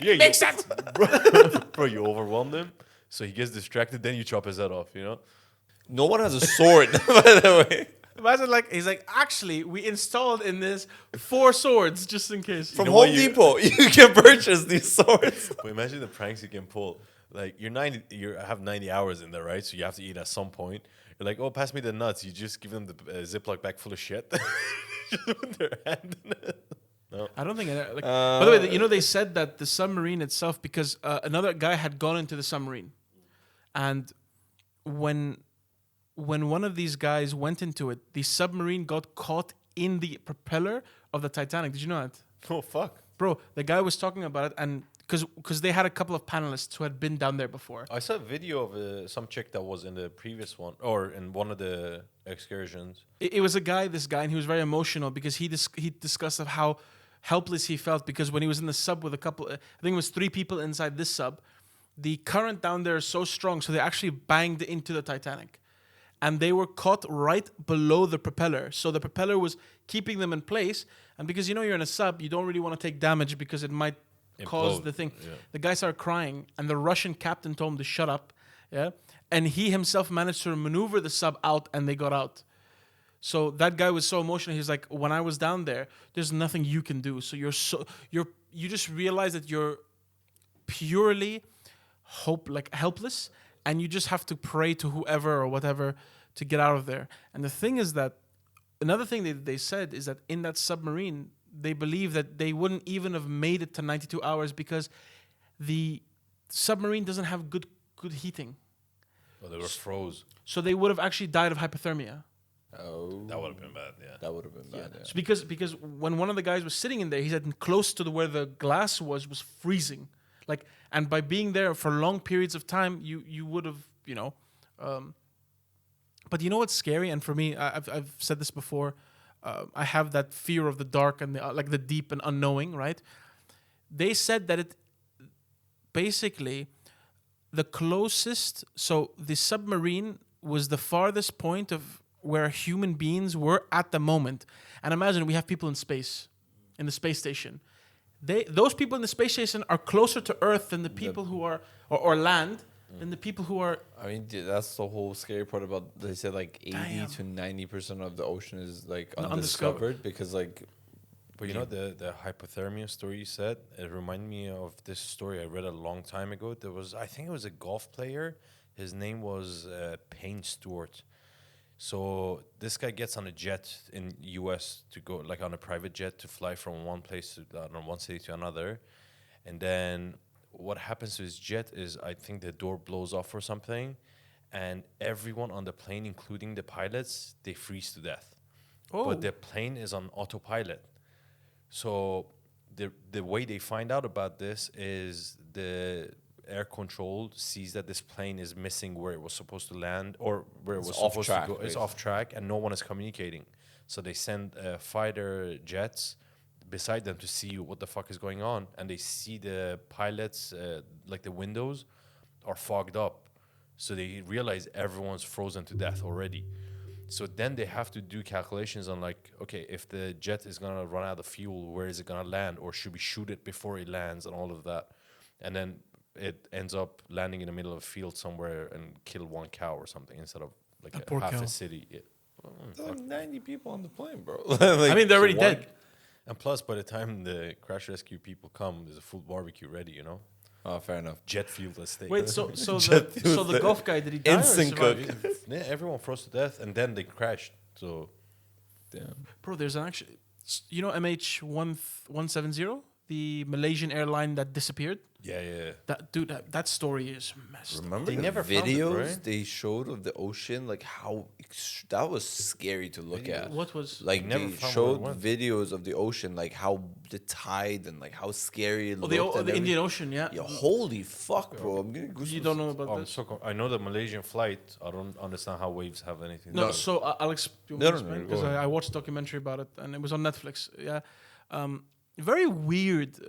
A: Yeah,
C: Makes sense.
A: Bro, you overwhelm him, so he gets distracted. Then you chop his head off. You know.
B: No one has a sword, by the way.
C: Imagine he's like, actually, we installed in this 4 swords just in case.
B: From
A: know what
B: Home
A: you-
B: Depot, you can purchase these swords.
A: But imagine the pranks you can pull. Like you have 90 hours in there, right? So you have to eat at some point. You're like, oh, pass me the nuts. You just give them the Ziploc bag full of shit. Just put their hand in it.
C: I don't think. By the way, they said that the submarine itself, because another guy had gone into the submarine, and when one of these guys went into it, the submarine got caught in the propeller of the Titanic. Did you know that,
A: Oh fuck!
C: bro? The guy was talking about it, and because they had a couple of panelists who had been down there before.
A: I saw a video of some chick that was in the previous one or in one of the excursions.
C: It was this guy, and he was very emotional because he discussed of how helpless he felt because when he was in the sub with I think it was 3 people inside this sub, the current down there is so strong, so they actually banged into the Titanic, and they were caught right below the propeller. So the propeller was keeping them in place, and because you're in a sub, you don't really want to take damage because it might cause
A: Implode,
C: the thing.
A: yeah.
C: The guy started crying, and the Russian captain told him to shut up. Yeah, and he himself managed to maneuver the sub out, and they got out. So that guy was so emotional. He's like, when I was down there, there's nothing you can do. So you just realize that you're purely helpless, and you just have to pray to whoever or whatever to get out of there. And the thing is that another thing they said is that in that submarine, they believe that they wouldn't even have made it to 92 hours because the submarine doesn't have good heating.
A: Oh, they were froze.
C: So they would have actually died of hypothermia.
B: Oh,
A: That would have been bad. Yeah.
B: that would have been bad. Yeah.
C: So because when one of the guys was sitting in there, he said close to where the glass was freezing. And by being there for long periods of time, you would have, but you know what's scary? And for me, I've said this before, I have that fear of the dark and the deep and unknowing, right? They said that it basically the closest, so the submarine was the farthest point of where human beings were at the moment. And imagine we have people in space, in the space station. Those people in the space station are closer to Earth than the people who are, or land, than the people who are.
B: I mean, that's the whole scary part about. They said 80
C: Damn.
B: to 90% of the ocean is
C: Undiscovered.
B: undiscovered because
A: But you know the hypothermia story you said? It reminded me of this story I read a long time ago. I think it was a golf player. His name was Payne Stewart. So this guy gets on a jet in US to go on a private jet to fly from one place to one city to another, and then what happens to his jet is I think the door blows off or something, and everyone on the plane, including the pilots, they freeze to death.
C: Oh.
A: But the plane is on autopilot. So the way they find out about this is the air control sees that this plane is missing where it was supposed to land or where it was
B: off
A: supposed
B: track,
A: to go. It's
B: basically.
A: off track and no one is communicating. So they send fighter jets beside them to see what the fuck is going on, and they see the pilots like the windows are fogged up. So they realize everyone's frozen to death already. So then they have to do calculations on like, okay, if the jet is gonna run out of fuel, where is it gonna land, or should we shoot it before it lands, and all of that, and then it ends up landing in the middle of a field somewhere and kill one cow or something instead of like
C: A poor
A: half
C: cow.
A: a city. Yeah.
B: There were 90 people on the plane, bro.
C: I mean, they're already
A: one-
C: dead.
A: And plus, by the time the crash rescue people come, there's a full barbecue ready. You know,
B: Oh, fair enough.
A: jet fuel steak.
C: Wait, so
B: Jet
C: the
B: fuel
C: golf guy, did he die or
B: instant
C: survive?
B: cook.
A: Yeah, everyone froze to death, and then they crashed. So
B: Damn.
C: Bro, there's an actually, you know, MH170, the Malaysian airline that disappeared.
A: yeah.
C: That dude, that story is messed.
B: Remember
A: They
B: the
A: never found it,
B: videos
A: right?
B: they showed of the ocean? Like how that was scary to look at.
C: What was
B: Like
A: Never
B: they
A: found
B: showed
A: where it went.
B: videos of the ocean, like how the tide and like how scary it
C: oh,
B: looked.
C: the
B: and
C: Indian
B: everything.
C: Ocean? Yeah.
B: Yeah, holy fuck, bro! I'm getting goosebumps.
C: You don't know about
A: I'm
C: this?
A: so I know the Malaysian flight. I don't understand how waves have anything.
C: No,
A: to do.
C: so I'll explain
B: No, no,
C: because
B: go ahead.
C: I watched a documentary about it and it was on Netflix. Yeah, very weird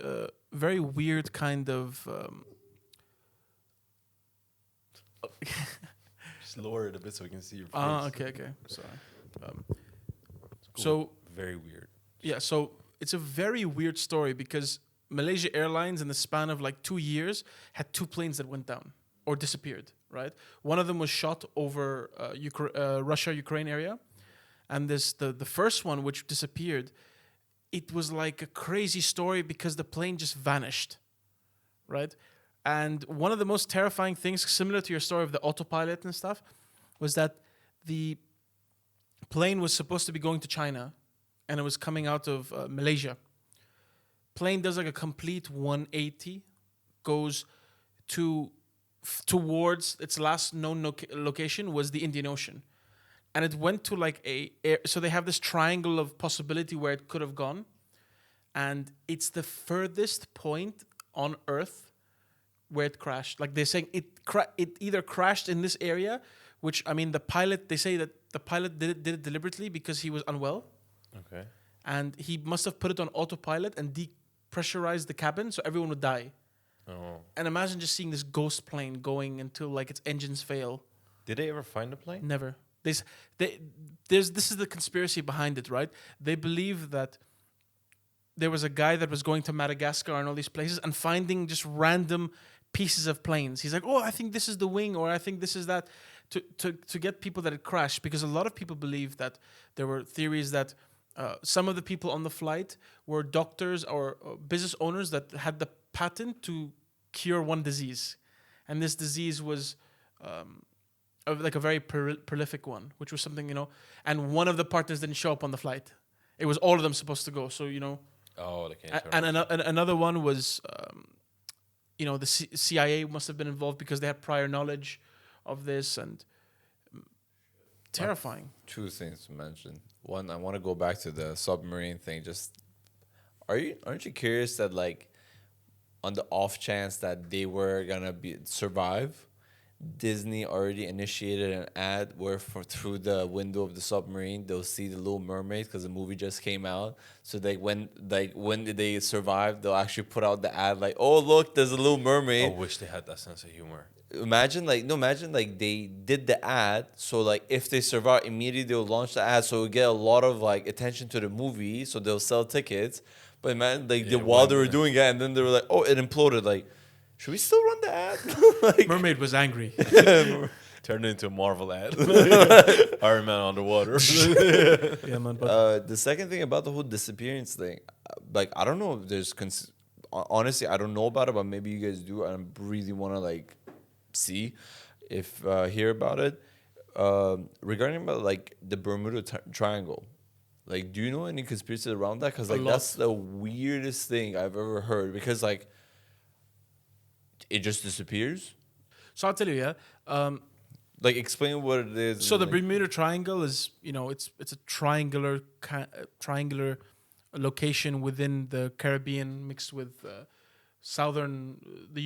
C: kind of.
A: Just lower it a bit so we can see your face.
C: Okay. Sorry. So
A: Very weird.
C: yeah, so it's a very weird story because Malaysia Airlines, in the span of like 2 years, had 2 planes that went down or disappeared. Right, one of them was shot over Russia-Ukraine area, and the first one which disappeared, it was like a crazy story because the plane just vanished. Right, and one of the most terrifying things, similar to your story of the autopilot and stuff, was that the plane was supposed to be going to China, and it was coming out of Malaysia. Plane does like a complete 180, goes towards its last known location was the Indian Ocean, and it went to like so they have this triangle of possibility where it could have gone, and it's the furthest point on Earth where it crashed. Like they're saying it either crashed in this area, which I mean they say that the pilot did it deliberately because he was unwell.
A: Okay.
C: And he must have put it on autopilot and depressurized the cabin so everyone would die.
A: Oh.
C: And imagine just seeing this ghost plane going until like its engines fail.
A: Did they ever find the plane?
C: Never. This is the conspiracy behind it, right? They believe that there was a guy that was going to Madagascar and all these places and finding just random pieces of planes. He's like, oh, I think this is the wing, or I think this is that, to get people that it crashed. Because a lot of people believe that there were theories that some of the people on the flight were doctors or business owners that had the patent to cure one disease. And this disease was like a very prolific one, which was something, and one of the partners didn't show up on the flight. It was all of them supposed to go. So,
A: Oh, the cancer.
C: and another one was, the CIA must have been involved because they had prior knowledge of this, and terrifying.
B: 2 things to mention. One, I want to go back to the submarine thing. Just aren't you curious that like on the off chance that they were gonna survive, Disney already initiated an ad where through the window of the submarine they'll see the Little Mermaid because the movie just came out. So when they survive, they'll actually put out the ad like, oh look, there's a Little
A: I
B: Mermaid.
A: wish they had that sense of humor.
B: Imagine they did the ad, so like if they survive immediately they'll launch the ad, so it'll get a lot of like attention to the movie, so they'll sell tickets. But man, while they were doing it, and then they were like, oh, it imploded. Like, should we still run the ad? Like,
C: Mermaid was angry.
A: Turned into a Marvel ad. Iron Man underwater.
C: Yeah, man. But
B: the second thing about the whole disappearance thing, like I don't know if there's honestly I don't know about it, but maybe you guys do. I really want to like see if hear about it regarding about like the Bermuda Triangle. Like, do you know any conspiracies around that? Because like
C: lot.
B: that's the weirdest thing I've ever heard. Because like it just disappears.
C: So I'll tell you, yeah.
B: Like, explain what it is.
C: So the
B: like,
C: Bermuda Triangle is, it's a triangular location within the Caribbean mixed with the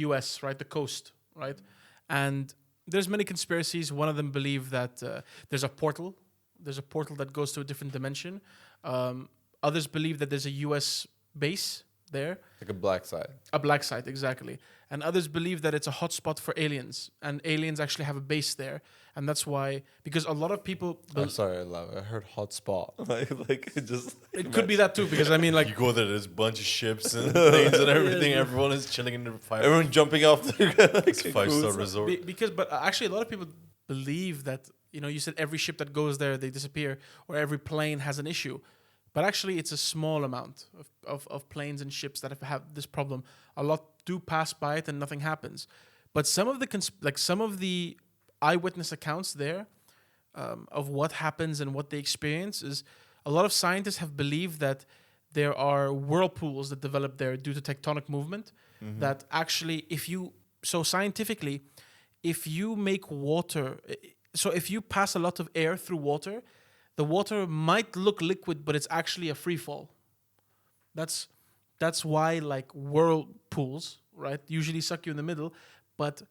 C: U.S., right, the coast, right, and there's many conspiracies. One of them believe that there's a portal that goes to a different dimension. Others believe that there's a U.S. base there.
B: like a black side.
C: A black site, exactly. And others believe that it's a hotspot for aliens, and aliens actually have a base there, and that's why, because a lot of people.
B: I'm sorry, I heard hot spot. like it just.
C: It could be that too, because I mean, like,
A: You go there, there's a bunch of ships and planes and everything.
C: Yeah.
A: Everyone is chilling in the fire.
B: Everyone jumping off the
A: It's a 5-star resort.
C: but actually, a lot of people believe that, you said every ship that goes there, they disappear, or every plane has an issue. But actually, it's a small amount of planes and ships that have this problem. A lot do pass by it and nothing happens. But some of the eyewitness accounts there of what happens and what they experience is, a lot of scientists have believed that there are whirlpools that develop there due to tectonic movement. That actually, scientifically, if you make water, so if you pass a lot of air through water, the water might look liquid, but it's actually a free fall. That's why, like, whirlpools, right, usually suck you in the middle, but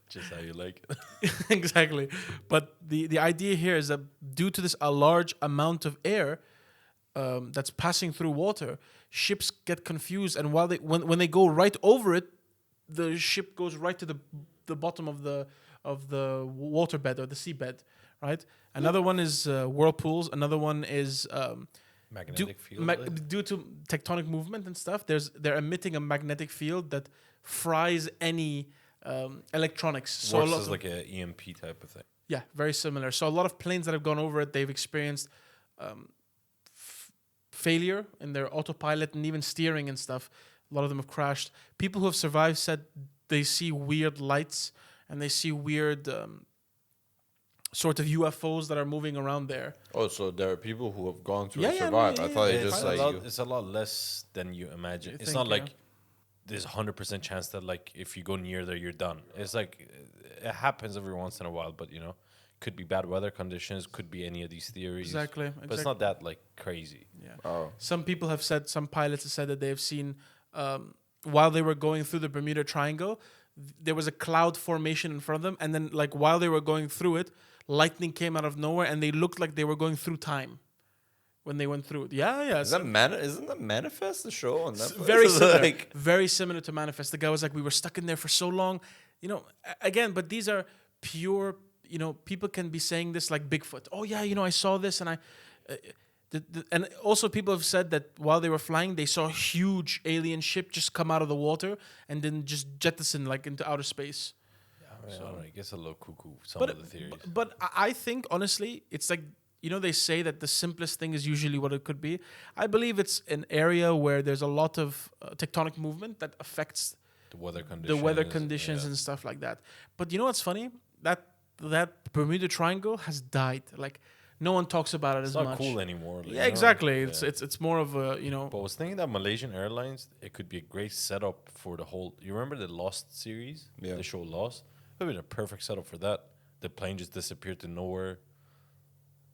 A: Just how you like it.
C: exactly. But the idea here is that due to this a large amount of air that's passing through water, ships get confused, and while when they go right over it, the ship goes right to the bottom of the waterbed or the seabed, right? Another one is whirlpools. Another one is
A: Magnetic field.
C: due to tectonic movement and stuff. They're emitting a magnetic field that fries any electronics. So
A: Works
C: a lot
A: as
C: of,
A: like an EMP type of thing.
C: yeah, very similar. So a lot of planes that have gone over it, they've experienced failure in their autopilot and even steering and stuff. A lot of them have crashed. People who have survived said they see weird lights and they see weird sort of UFOs that are moving around there.
B: Oh, so there are people who have gone through
C: Yeah,
B: and
C: yeah,
B: survived.
C: yeah,
B: I thought
C: yeah,
B: it
C: yeah.
B: just
A: It's a lot less than you imagine.
C: You
A: It's
C: think,
A: not
C: yeah.
A: like there's 100% chance that, like, if you go near there, you're done. It's like it happens every once in a while, but could be bad weather conditions, could be any of these theories.
C: Exactly.
A: But it's not that, like, crazy.
C: Yeah.
B: Oh.
C: Some people have said, some pilots have said that they have seen, while they were going through the Bermuda Triangle, there was a cloud formation in front of them, and then, like, while they were going through it, lightning came out of nowhere, and they looked like they were going through time when they went through it. Yeah.
B: Isn't that Manifest, the show on Netflix?
C: Very similar.
B: Like,
C: Very similar to Manifest. The guy was like, we were stuck in there for so long. Again, but these are pure, people can be saying this like Bigfoot. Oh, yeah, I saw this, and and also people have said that while they were flying, they saw a huge alien ship just come out of the water and then just jettison like into outer space.
A: I don't know, I guess a little cuckoo, some
C: But
A: of the theories.
C: but I think, honestly, it's like, they say that the simplest thing is usually what it could be. I believe it's an area where there's a lot of tectonic movement that affects
A: The weather conditions.
C: the weather conditions and stuff like that. But you know what's funny? That Bermuda Triangle has died. Like, no one talks about it
A: It's
C: as
A: not
C: much.
A: cool anymore. Like,
C: Yeah, exactly.
A: Yeah.
C: It's more of a,
A: But I was thinking that Malaysian Airlines, it could be a great setup for the whole. You remember the Lost series?
B: Yeah.
A: The show Lost? It would have been a perfect setup for that. The plane just disappeared to nowhere,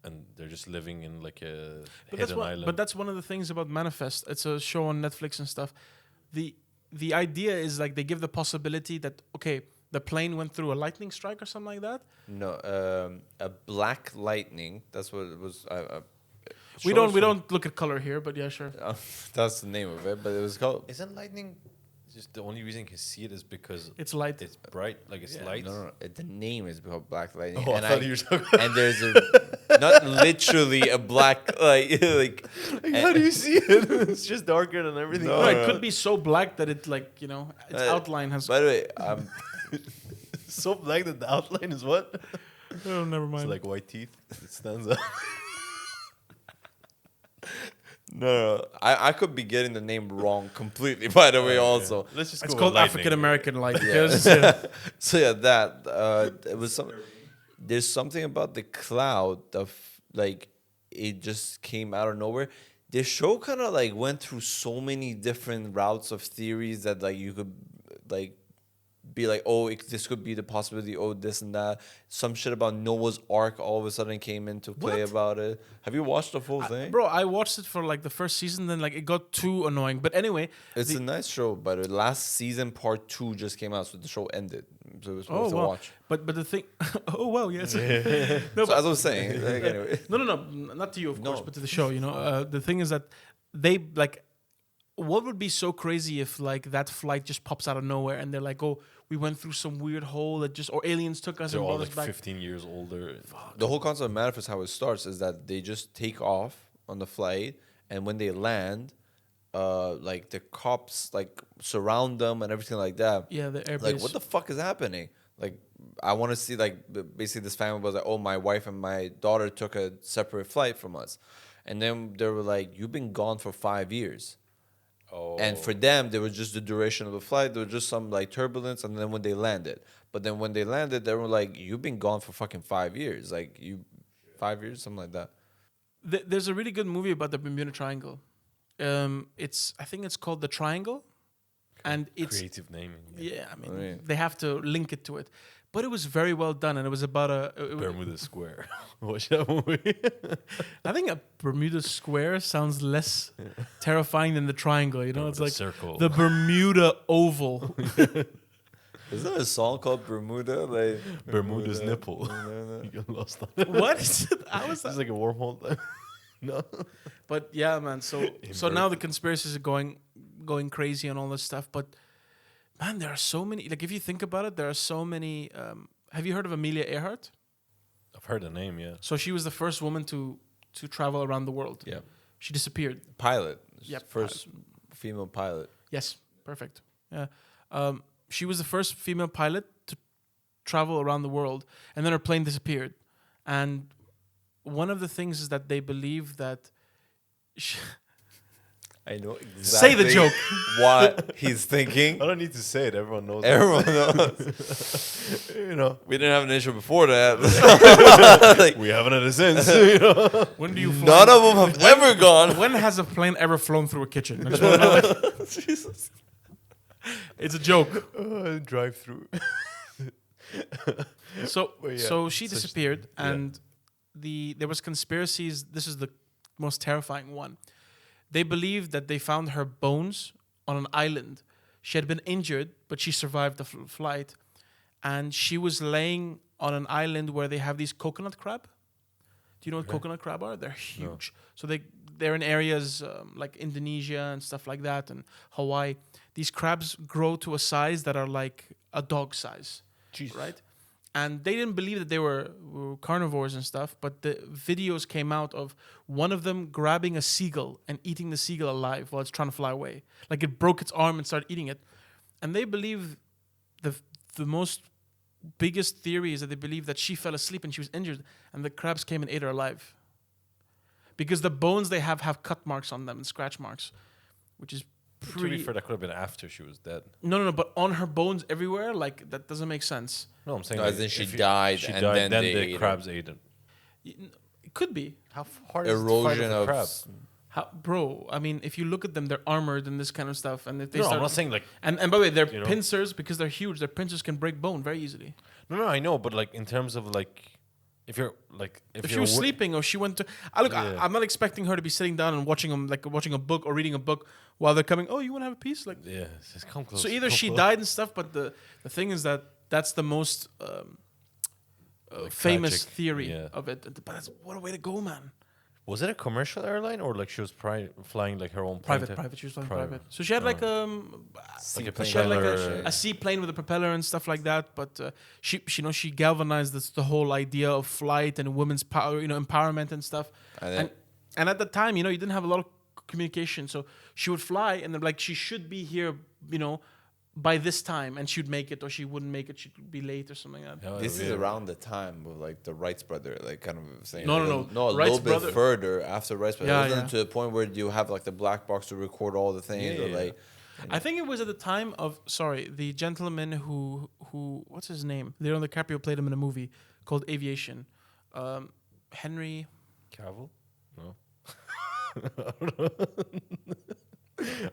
A: and they're just living in like a hidden island.
C: But that's one of the things about Manifest. It's a show on Netflix and stuff. The idea is, like, they give the possibility that, okay, the plane went through a lightning strike or something like that.
B: no, a black lightning. That's what it was.
C: We don't look at color here, but yeah, sure.
B: That's the name of it, but it was called.
A: Isn't lightning just the only reason you can see it is because
C: It's light.
A: it's bright, like it's
C: Yeah.
A: light?
B: No, the name is called Black Lightning.
A: Oh, I
B: and
A: thought you were talking
B: and there's not literally a black like.
A: how do you see it? It's just darker than everything.
B: No.
C: No, it could be so black that it, like, its outline has.
B: By the way,
A: So black that the outline is what?
C: Oh, never
A: It's
C: mind.
A: like white teeth. It stands out.
B: no, I could be getting the name wrong completely. By the way, also.
A: Let's just
C: It's
A: go
C: called
A: with lightning.
C: African American light.
B: Yeah.
C: Because, yeah.
B: So yeah, that it was some. There's something about the cloud of, like, it just came out of nowhere. The show kind of like went through so many different routes of theories that, like, you could like be like, oh, this could be the possibility, oh, this and that. Some shit about Noah's Ark all of a sudden came into play
C: What?
B: about it. Have you watched the full thing?
C: Bro, I watched it for like the first season, then like it got too annoying. But anyway,
B: It's a nice show, but the last season part 2 just came out, so the show ended. So it was
C: oh
B: supposed to
C: wow.
B: watch.
C: But the thing, oh wow, yes. No,
B: So
C: but-
B: as I was saying, like, anyway.
C: no, not to you, of course,
B: No.
C: but to the show. You know, the thing is that they like. What would be so crazy if like that flight just pops out of nowhere and they're like, oh, we went through some weird hole that just, or aliens took us
A: They're
C: and
A: all
C: brought
A: like
C: us back.
A: 15 years older.
B: The whole concept of Manifest, how it starts, is that they just take off on the flight, and when they land, like the cops like surround them and everything like that.
C: Yeah, the airbase.
B: Like, what the fuck is happening? Like, I want to see, like, basically this family was like, oh, my wife and my daughter took a separate flight from us. And then they were like, you've been gone for 5 years.
A: Oh.
B: And for them, there was just the duration of the flight. There was just some, like, turbulence. And then when they landed. But then when they landed, they were like, you've been gone for fucking 5 years. Like, 5 years, something like that.
C: There's a really good movie about the Bermuda Triangle. I think it's called The Triangle. And it's
A: Creative naming.
C: yeah, I mean,
B: Oh, yeah.
C: they have to link it to it. But it was very well done, and it was about
A: Bermuda Square. Watch that movie.
C: I think a Bermuda Square sounds less terrifying than the triangle. You know, it's
A: Bermuda
C: like
A: Circle.
C: the Bermuda Oval.
B: Is there a song called Bermuda? Like
A: Bermuda's nipple. You get lost on it.
C: What is it? How is
A: It's
C: that?
A: like a wormhole. No.
C: But yeah, man. So now the conspiracies are going crazy and all this stuff. But man, there are so many. Like if you think about it, there are so many. Have you heard of Amelia Earhart?
A: I've heard the name, yeah.
C: So she was the first woman to travel around the world.
B: Yeah.
C: She disappeared.
B: Pilot.
C: Yep,
B: First female pilot.
C: Yes, perfect. Yeah. She was the first female pilot to travel around the world, and then her plane disappeared. And one of the things is that they believe that.
B: I know
C: Say the
B: exactly
C: joke.
B: what he's thinking.
A: I don't need to say it. Everyone knows.
B: Everyone knows.
A: You know,
B: We didn't have an issue before that. Like,
A: we haven't had it since. You know?
C: When do you fly?
B: none of them have ever gone.
C: When has a plane ever flown through a kitchen? I just wanna know.
B: Jesus.
C: It's a joke.
A: Drive through.
C: So
A: Well, yeah,
C: so she
A: such-
C: disappeared,
A: yeah.
C: and there was conspiracies. This is the most terrifying one. They believed that they found her bones on an island. She had been injured, but she survived the flight, and she was laying on an island where they have these coconut crab. Do you know what coconut crab are? They're huge. So they're in areas like Indonesia and stuff like that, and Hawaii. These crabs grow to a size that are like a dog size,
A: Jesus.
C: right? And they didn't believe that they were carnivores and stuff, but the videos came out of one of them grabbing a seagull and eating the seagull alive while it's trying to fly away. Like it broke its arm and started eating it. And they believe the most biggest theory is that they believe that she fell asleep and she was injured and the crabs came and ate her alive. Because the bones they have cut marks on them and scratch marks, which is
A: To be
C: pretty...
A: fair, that could have been after she was dead.
C: No, but on her bones everywhere, like that doesn't make sense.
A: No, I'm saying
B: No,
A: like,
B: as in she
A: if
B: died
A: She
B: and
A: died,
B: then they ate
A: the
B: her.
A: crabs ate it.
C: It could be.
A: How hard is it to fight
B: Erosion
A: with a
B: of
A: crab?
C: Bro, I mean, if you look at them, they're armored and this kind of stuff. And if they
A: No,
C: start,
A: I'm not saying like.
C: and by the way, they're
A: you know.
C: pincers because they're huge. Their pincers can break bone very easily.
A: No, I know, but like in terms of like, if you're like,
C: If she was sleeping or she went to,
A: Yeah.
C: I'm not expecting her to be sitting down and watching a book or reading a book while they're coming. Oh, you want to have a piece? Like,
A: Yeah, just come close.
C: so either
A: come
C: she
A: close.
C: died and stuff, but the thing is that that's the most famous
A: tragic,
C: theory
A: yeah.
C: of it. But that's, what a way to go, man.
A: Was it a commercial airline or like she was flying like her own plane
C: Private,
A: type?
C: private. She was flying
A: Private.
C: private. So she had like
A: Like a
C: she had like
A: propeller.
C: a seaplane with a propeller and stuff like that. But she galvanized the whole idea of flight and women's power, empowerment and stuff.
B: And
C: And at the time, you didn't have a lot of communication. So she would fly and then like she should be here, by this time, and she'd make it or she wouldn't make it. She'd be late or something like that.
A: Yeah,
B: this is
A: yeah.
B: around the time of like the Wrights brother, like kind of saying.
C: No,
B: like,
C: no.
B: a
C: Wrights
B: little
C: brother-
B: bit further after Wrights brother.
C: Yeah,
B: It wasn't
C: yeah.
B: to the point where you have like the black box to record all the things,
A: Yeah,
B: or
A: yeah.
B: like.
C: I think it was at the time of the gentleman who what's his name? Leonardo DiCaprio played him in a movie called Aviation. Henry.
A: Cavill? No.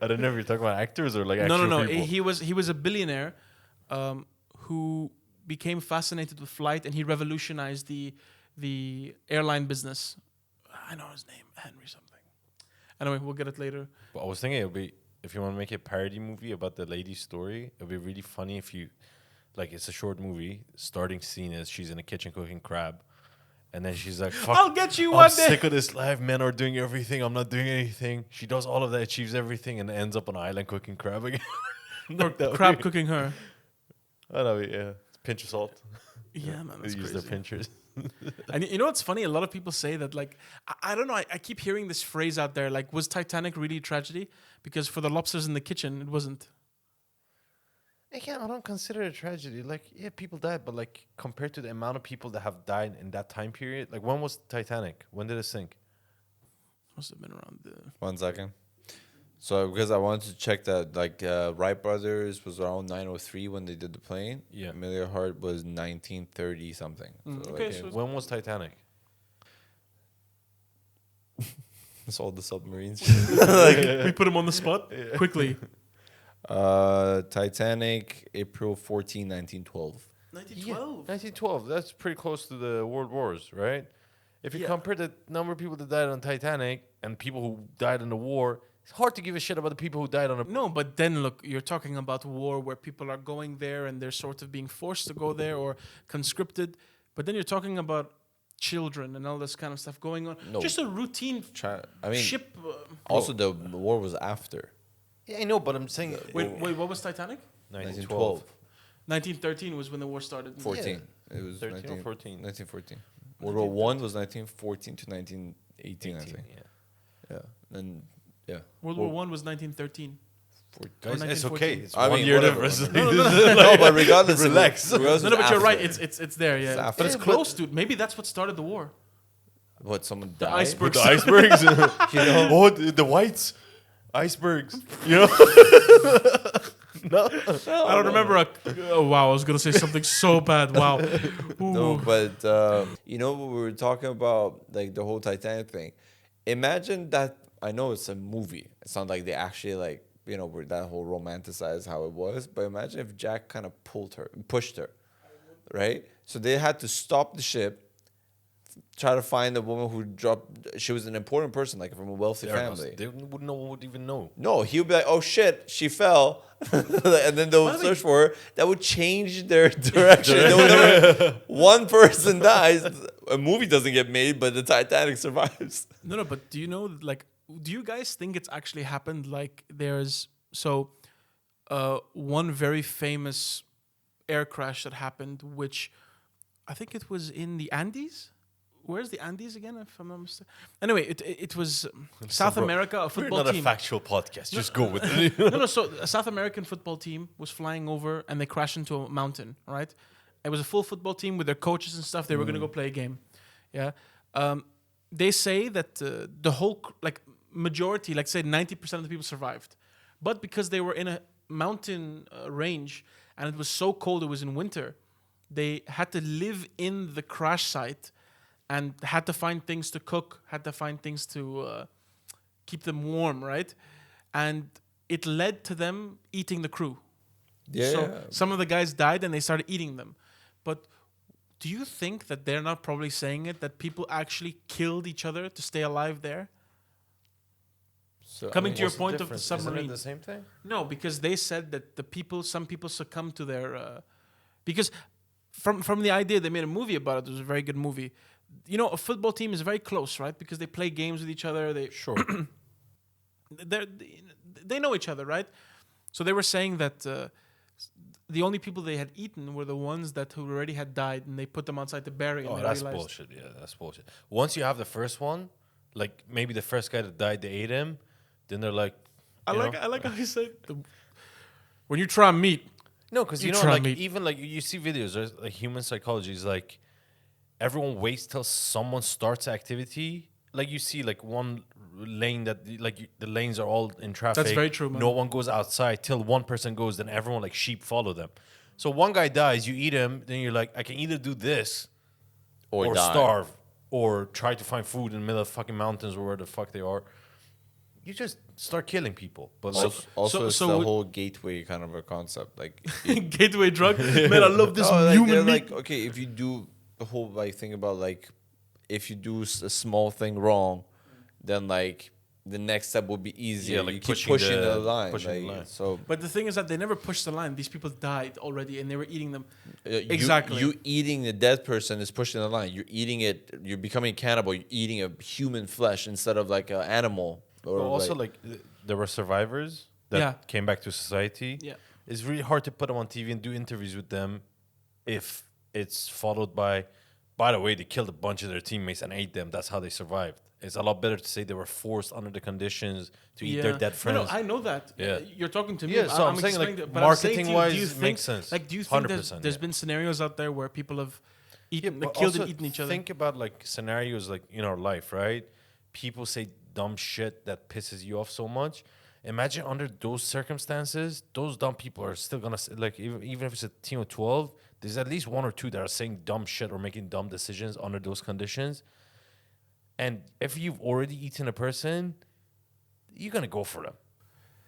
A: I don't know if you're talking about actors or like
C: No,
A: actual
C: no, no.
A: people.
C: He was a billionaire who became fascinated with flight, and he revolutionized the airline business. I know his name, Henry something. Anyway, we'll get it later.
A: But I was thinking it would be, if you want to make a parody movie about the lady's story, it would be really funny if you, like, it's a short movie. Starting scene is she's in a kitchen cooking crab. And then she's like, fuck,
C: I'll get you
A: I'm
C: one day.
A: sick of this life. Men are doing everything. I'm not doing anything. She does all of that, achieves everything, and ends up on an island cooking crab again.
C: Or crab cooking her.
A: I know, yeah. Pinch of salt.
C: Yeah, man,
A: They
C: that's
A: use
C: crazy.
A: their pinchers.
C: And you know what's funny? A lot of people say that, like, I don't know. I keep hearing this phrase out there, like, was Titanic really a tragedy? Because for the lobsters in the kitchen, it wasn't.
A: Again, I don't consider it a tragedy. Like, yeah, people died, but like compared to the amount of people that have died in that time period, like when was Titanic? When did it sink?
C: Must have been around the.
B: 1 second. So because I wanted to check that, like Wright brothers was around 903 when they did the plane.
A: Yeah.
B: Amelia Hart was 1930 something. So
C: Okay,
B: like,
C: so
A: When was Titanic?
B: it's all the submarines.
C: We put him on the spot quickly.
B: Titanic, April 14, 1912.
C: 1912.
A: 1912. That's pretty close to the World Wars, right? If you
C: Yeah.
A: compare the number of people that died on Titanic and people who died in the war, it's hard to give a shit about the people who died on a.
C: No, but then look, you're talking about war where people are going there and they're sort of being forced to go there or conscripted. But then you're talking about children and all this kind of stuff going on.
B: No.
C: Just a routine
B: I mean,
C: ship.
B: also the war was after.
A: Yeah, I know, but I'm saying.
C: Wait, what was Titanic?
A: 1912.
C: 1913 was when the war started.
B: 14. It was
A: 13 or 14?
B: 1914. World War One was 1914 to 1918, I
A: 18,
B: think.
A: yeah.
B: Yeah. Then, yeah.
C: World War One was 1913.
A: Guys, it's
C: 1914.
A: okay. It's
B: I
A: 1
B: mean,
A: year
B: whatever.
A: difference.
B: No, but regardless,
A: Relax.
B: regardless
C: No, no, but you're right.
B: after.
C: It's there, yeah.
B: It's
C: But it's
B: after.
C: close, dude. Maybe that's what started the war.
B: What, someone
C: The
B: died?
C: iceberg.
A: The icebergs.
B: You know?
A: Oh, the whites. Icebergs. You know? No.
C: I don't remember. Oh, wow, I was gonna say something so bad. Wow.
B: No,
C: Ooh.
B: but you know what we were talking about, like the whole Titanic thing. Imagine that. I know it's a movie. It's not like they actually like where that whole romanticized how it was. But imagine if Jack kind of pushed her, right? So they had to stop the ship, try to find the woman who dropped. She was an important person, like from a wealthy family.
A: They wouldn't know. Would even know.
B: No, he would be like, "Oh shit, she fell," and then they'll
C: By the way-
B: search for her. That would change their direction. One person dies, a movie doesn't get made, but the Titanic survives.
C: No, but do you know, like, do you guys think it's actually happened? Like, there's one very famous air crash that happened, which I think it was in the Andes. Where's the Andes again, if I'm not mistaken? Anyway, it was South
A: bro,
C: America, a
A: We're
C: football
A: not
C: team.
A: a factual podcast. Just go with it.
C: No, so a South American football team was flying over and they crashed into a mountain, right? It was a full football team with their coaches and stuff. They were going to go play a game. Yeah. They say that the whole, majority, like say 90% of the people survived. But because they were in a mountain range and it was so cold, it was in winter, they had to live in the crash site and had to find things to cook, had to find things to keep them warm, right? And it led to them eating the crew.
B: Yeah.
C: So some of the guys died and they started eating them. But do you think that they're not probably saying it, that people actually killed each other to stay alive there?
B: So,
C: Coming to your
A: What's the
C: point of the
A: difference? Isn't it
C: submarine.
A: the same thing?
C: No, because they said that some people succumbed to their... because from the idea, they made a movie about it. It was a very good movie. You know, a football team is very close, right? Because they play games with each other.
A: Sure.
C: They know each other, right? So they were saying that the only people they had eaten were the ones who already had died, and they put them outside to bury. And
A: Oh,
C: they
A: that's
C: realized,
A: bullshit. Yeah, that's bullshit. Once you have the first one, like maybe the first guy that died, they ate him. Then they're like,
C: I
A: you
C: like
A: know?
C: how you said when you try meat.
A: No, because
C: You
A: you know,
C: try
A: like
C: me.
A: even like you see videos, there's like human psychology is like everyone waits till someone starts activity. Like you see, like one lane that the lanes are all in traffic.
C: very true, man.
A: No one goes outside till one person goes. Then everyone like sheep follow them. So one guy dies, you eat him. Then you're like, I can either do this or
B: die.
A: starve or try to find food in the middle of fucking mountains or where the fuck they are. you just start killing people. But
B: Also, it's
C: so
B: the
C: would-
B: whole gateway kind of a concept. Like,
C: gateway drug. Man, I love this
B: no, like,
C: human
B: they're
C: meat.
B: like, okay, if you do the whole like thing about like, if you do a small thing wrong, then like the next step will be easier.
A: Yeah, like
B: you keep
A: pushing
B: pushing
A: the-
B: the line.
A: pushing the
B: like,
A: line.
B: So
C: But the thing is that they never pushed the line. These people died already, and they were eating them.
B: exactly.
C: Exactly.
B: You eating the dead person is pushing the line. You're eating it. You're becoming a cannibal. You're eating a human flesh instead of like an animal. Or
A: But also, there were survivors that
C: Yeah.
A: came back to society.
C: Yeah.
A: It's really hard to put them on TV and do interviews with them if it's followed by the way, they killed a bunch of their teammates and ate them. That's how they survived. It's a lot better to say they were forced under the conditions to eat their dead friends.
C: No, I know that.
A: Yeah.
C: You're talking to me.
A: Yeah, so I'm saying,
C: explaining
A: like,
C: it, but I'm saying to you,
A: marketing-wise,
C: do you
A: it
C: think-
A: makes sense.
C: Like, do you think
A: 100%,
C: there's
A: yeah.
C: been scenarios out there where people have eaten,
A: but
C: killed and
A: also
C: eaten each other?
A: Think about like scenarios like in our life, right? People say dumb shit that pisses you off so much. Imagine under those circumstances, those dumb people are still gonna like even if it's a team of 12, there's at least one or two that are saying dumb shit or making dumb decisions under those conditions. And if you've already eaten a person, you're gonna go for them.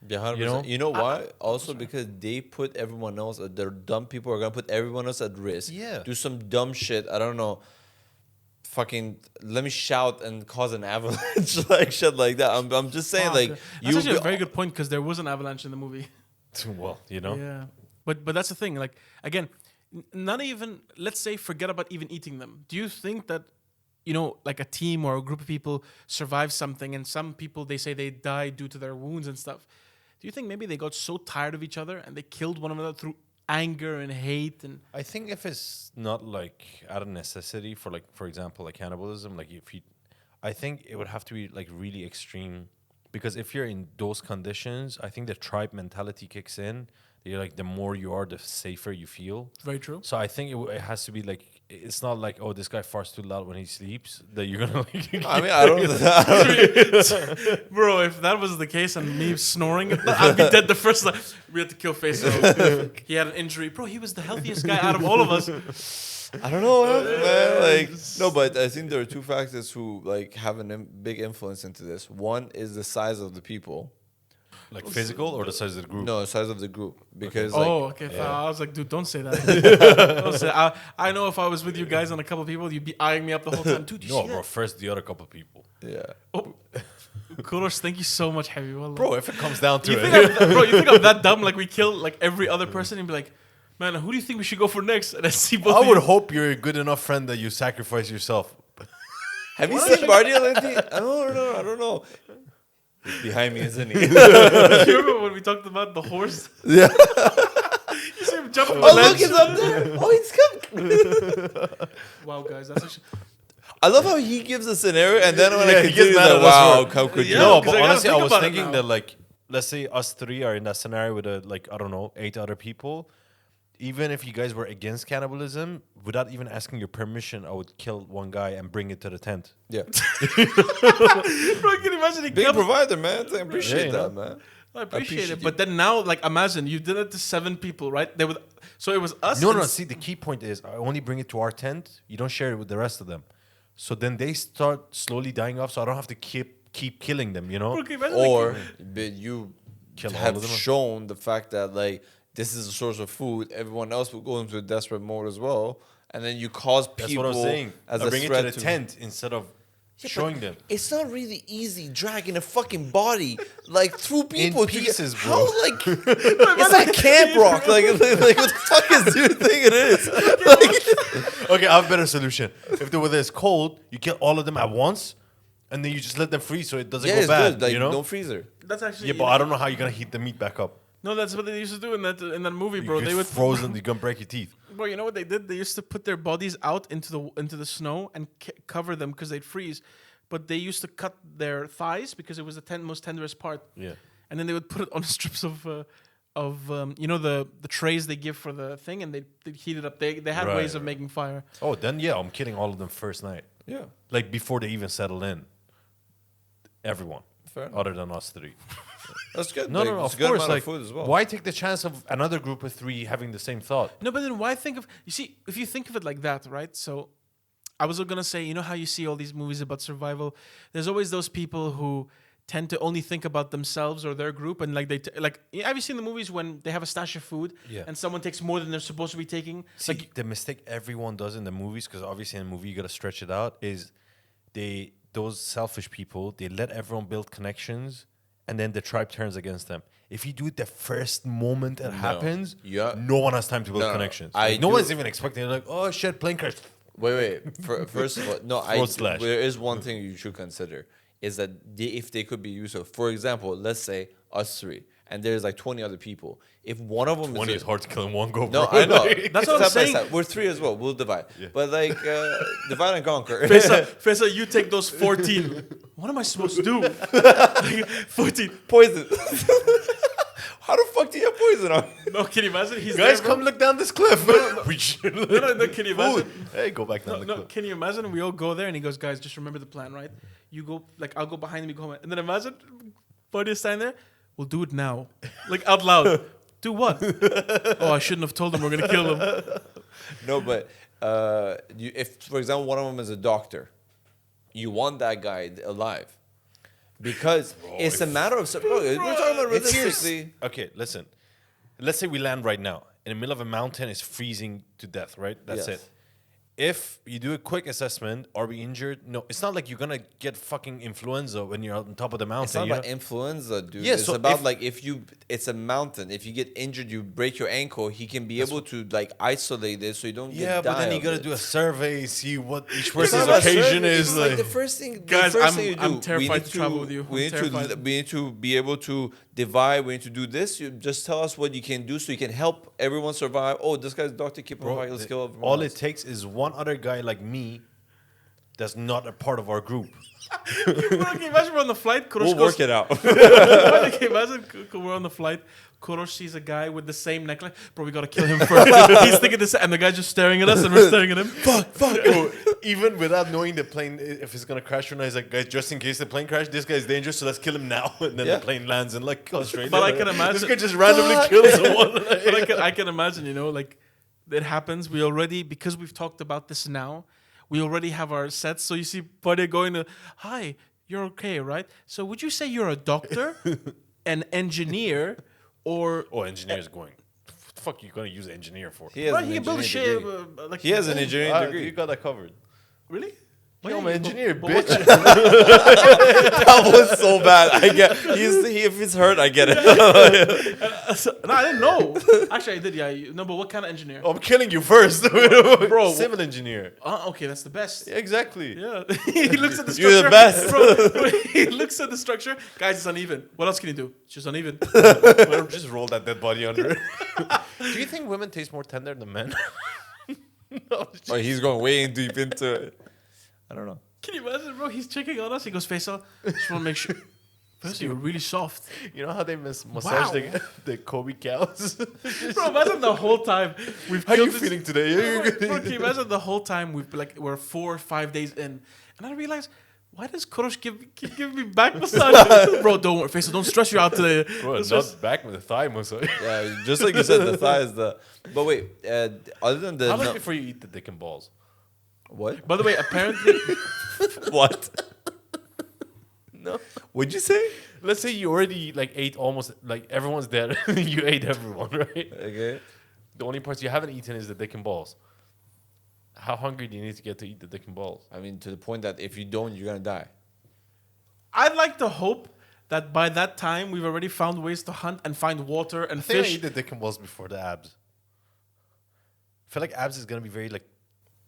B: Yeah, 100%.
A: You know?
B: You know why? Also because they put everyone else. Their dumb people are gonna put everyone else at risk.
A: Yeah.
B: Do some dumb shit. I don't know. Fucking let me shout and cause an avalanche, like shit like that. I'm just saying,
C: Fuck.
B: like
C: That's actually a very good point because there was an avalanche in the movie.
A: Well, you know.
C: Yeah, but that's the thing. Like again, not even let's say forget about even eating them. Do you think that like a team or a group of people survive something, and some people they say they die due to their wounds and stuff? Do you think maybe they got so tired of each other and they killed one another through anger and hate and?
A: I think if it's not like out of necessity for like, for example, like cannibalism, like if you, I think it would have to be like really extreme, because if you're in those conditions, I think the tribe mentality kicks in. You're like, the more you are, the safer you feel.
C: Very true.
A: So I think it has to be like, it's not like, oh, this guy farts too loud when he sleeps, that you're gonna like.
B: I mean, I don't.
C: Bro, if that was the case and me snoring, I'd be dead the first time. We had to kill Faisal. He had an injury. Bro, he was the healthiest guy out of all of us.
B: I don't know, man. Like, no, but I think there are two factors who like have a big influence into this. One is the size of the people.
A: Like physical or the size of the group?
B: No, the size of the group. Because
C: Okay. I was like, dude, don't say that. Don't say, I know if I was with you guys and a couple of people, you'd be eyeing me up the whole time. Dude, you
A: No,
C: see
A: bro.
C: that?
A: First, the other couple of people.
B: yeah.
C: Oh. Kurosh, thank you so much, Habibi. Wallah.
A: Bro, if it comes down to
C: you
A: it.
C: think I'm that dumb? Like we kill like every other person and be like, man, who do you think we should go for next? And I see both.
A: I
C: of
A: would
C: you.
A: hope you're a good enough friend that you sacrifice yourself.
B: Have you seen Bardi lately? I don't know. He's behind me, isn't he?
C: Do you remember when we talked about the horse?
B: Yeah.
C: You see him jump on the
B: Oh, look,
C: ledge?
B: he's up there. Oh, he's coming.
C: Wow, guys, that's actually.
B: I love how he gives a scenario and then when
A: Yeah,
B: I
A: he
B: continue,
A: gets mad
B: like,
A: at us
B: wow,
A: for-
B: how could you?
C: Yeah,
A: No,
C: 'cause
A: but
C: I gotta
A: honestly, I
C: think
A: was
C: about it
A: thinking
C: now.
A: that, like, let's say us three are in that scenario with like, I don't know, 8 other people. Even if you guys were against cannibalism, without even asking your permission, I would kill one guy and bring it to the tent.
B: Yeah.
C: Bro, can you imagine he
B: Big
C: comes?
B: provider, man. I appreciate
A: Yeah,
B: that, man.
C: I appreciate
B: appreciate
C: it, but then now, like, imagine you did it to 7 people, right? There was, so it was us.
A: No,
C: and
A: no. See, the key point is I only bring it to our tent. You don't share it with the rest of them. So then they start slowly dying off. So I don't have to keep killing them. You know.
C: Bro, can you imagine, like,
B: Or but you
A: Kill all
B: have
A: of them.
B: shown the fact that like this is a source of food. Everyone else will go into a desperate mode as well, and then you cause people
A: That's what I was saying.
B: as
A: I
B: a
A: bring it
B: threat
A: to the tent instead of
B: Yeah,
A: showing
B: but
A: them.
B: It's not really easy dragging a fucking body like through people to
A: pieces,
B: get,
A: bro.
B: How like it's like Camp Rock. Like what the fuck is do you think it is? Like,
A: Okay, I have a better solution. If the weather is cold, you kill all of them at once, and then you just let them freeze so it doesn't
B: yeah,
A: go
B: it's
A: bad.
B: good. Like
A: you know?
B: no freezer.
C: that's actually.
A: Yeah, but I don't know how you're gonna heat the meat back up.
C: No, that's what they used to do in that movie, bro.
A: You
C: They
A: get
C: would
A: frozen. You're gonna break your teeth.
C: Bro, you know what they did? They used to put their bodies out into the snow and cover them because they'd freeze. But they used to cut their thighs because it was the most tenderest part.
A: Yeah.
C: And then they would put it on strips of the trays they give for the thing, and they'd heat it up. They had
A: Right,
C: ways of
A: right.
C: making fire.
A: Oh, then yeah, I'm killing all of them first night,
B: Yeah,
A: like before they even settle in. Everyone,
B: fair enough.
A: other than us three.
B: That's good.
A: No,
B: Like,
A: no, no.
B: it's
A: Of
B: a good
A: course,
B: amount
A: like,
B: of food as well.
A: why take the chance of another group of 3 having the same thought?
C: No, but then why think of you see if you think of it like that, right? So I was gonna say, you know how you see all these movies about survival? There's always those people who tend to only think about themselves or their group, and like have you seen the movies when they have a stash of food
A: Yeah.
C: and someone takes more than they're supposed to be taking?
A: See,
C: Like,
A: the mistake everyone does in the movies, because obviously in a movie you gotta stretch it out, is those selfish people, they let everyone build connections, and then the tribe turns against them. If you do it the first moment it happens,
B: Yeah.
A: no one has time to build
B: No, no,
A: connections.
B: I
A: Like, no
B: do-
A: one's even expecting it. Like, oh shit, plane crash.
B: Wait. First of all, no.
A: Slash.
B: There is one thing you should consider is that if they could be useful. For example, let's say us three, and there's like 20 other people. If one of them
A: 20 is hard to kill in one go,
B: No,
A: bro.
B: I know.
C: That's what I'm
B: Step by
C: saying.
B: step. We're 3 as well. We'll divide.
A: Yeah.
B: But like divide and conquer.
C: Faisal, you take those 14. What am I supposed to do? 14.
B: Poison. How the fuck do you have poison on?
C: No, can you imagine? He's
A: Guys,
C: there, bro.
A: come look down this cliff. We should
C: No, can you imagine?
A: Hey, go back down the
C: No,
A: cliff.
C: can you imagine? We all go there and he goes, guys, just remember the plan, right? You go, like, I'll go behind him, you go home. And then imagine, Buddy is standing there, we'll do it now. Like, out loud. Do what? Oh, I shouldn't have told him we're going to kill him.
B: No, but if, for example, one of them is a doctor, you want that guy alive. Because it's a matter of... Bro, we're talking about
A: It's
B: realistically...
A: Okay, listen. Let's say we land right now in the middle of a mountain. It's freezing to death, right? That's
B: Yes.
A: it. If you do a quick assessment, are we injured? No, it's not like you're gonna get fucking influenza when you're on top of the mountain.
B: It's not
A: you
B: about
A: know?
B: influenza, dude.
A: Yeah,
B: it's
A: so
B: about
A: if-
B: like it's a mountain. If you get injured, you break your ankle. He can be able to like isolate it so you don't
A: Yeah,
B: get.
A: but then
B: die
A: you
B: of
A: gotta
B: it.
A: do a survey, see what each
B: It's not
A: person's
B: about
A: occasion
B: survey,
A: is.
B: it's
A: Like,
B: the first thing,
C: Guys,
B: the first
C: I'm-
B: thing you do.
C: I'm terrified
B: we need
C: to travel with you.
B: We
C: I'm
B: need to.
C: terrified.
B: We need to be able to divide. We need to do this. You just tell us what you can do so you can help everyone survive. Oh, this guy's Doctor Keep on fire. Let's kill everyone.
A: all
B: else.
A: it takes is one other guy like me that's not a part of our group.
C: Bro, can you imagine we're on the flight? Kurosh
B: We'll
C: goes,
B: work it out.
C: Can you imagine we're on the flight? Kurosh sees a guy with the same necklace. Bro, we gotta kill him first. He's thinking this, and the guy's just staring at us, and we're staring at him.
A: Fuck. Even without knowing the plane, if it's gonna crash or not, he's like, guys, just in case the plane crashes, this guy's dangerous, so let's kill him now. And then
B: Yeah.
A: the plane lands in like Australia.
C: But I can imagine-
A: this guy just randomly kills someone.
C: But I can imagine, like it happens. We already, because we've talked about this now, we already have our sets. So you see Buddy going to, hi, you're okay, right? So would you say you're a doctor, an engineer, or
A: Oh, engineer's going. What the fuck you gonna use an engineer for?
B: He has
C: Right,
B: an
C: he built
B: engineering
C: shit.
B: degree.
C: Like
B: He has an engineering
A: You
B: degree.
A: got that covered.
C: Really?
A: Yo, I'm an engineer,
C: but
A: bitch.
B: That was so bad. I get. If it's hurt, I get it.
C: No, I didn't know. Actually, I did. Yeah. No, but what kind of engineer?
A: I'm killing you first,
C: Bro.
A: Civil engineer.
C: Okay, that's the best.
A: Yeah, exactly.
C: Yeah. He looks at the structure.
B: You're the best.
C: Bro, he looks at the structure. Guys, it's uneven. What else can you do? It's just uneven.
A: Well, just roll that dead body under. Do you think women taste more tender than men? No,
B: Oh, he's going way in deep into it. I don't know.
C: Can you imagine, bro? He's checking on us. He goes, Faisal, just want to make sure. Faisal, you're really soft.
A: you know how they massage
C: Wow.
A: the Kobe cows?
C: Bro, imagine the whole time we've
A: How
C: killed
A: you
C: this-
A: feeling today?
C: Bro, can you imagine the whole time we're 4 or 5 days in, and I realize, why does Kurosh keep giving me back massage? Bro, don't worry, Faisal, don't stress you out today.
A: Bro,
C: Don't stress-
A: not back with the thigh massage.
B: Yeah, just like you said, the thigh is the. But wait, other than the
A: How much
B: no-
A: before you eat the dick and balls?
B: what?
C: By the way, apparently,
B: What?
A: No.
B: What'd you say?
A: Let's say you already like ate almost like everyone's dead. You ate everyone, right?
B: Okay.
A: The only parts you haven't eaten is the dick and balls. How hungry do you need to get to eat the dick and balls?
B: I mean, to the point that if you don't, you're gonna die.
C: I'd like to hope that by that time we've already found ways to hunt and find water and
A: I think I
C: fish.
A: eat the dick and balls before the abs. I feel like abs is gonna be very like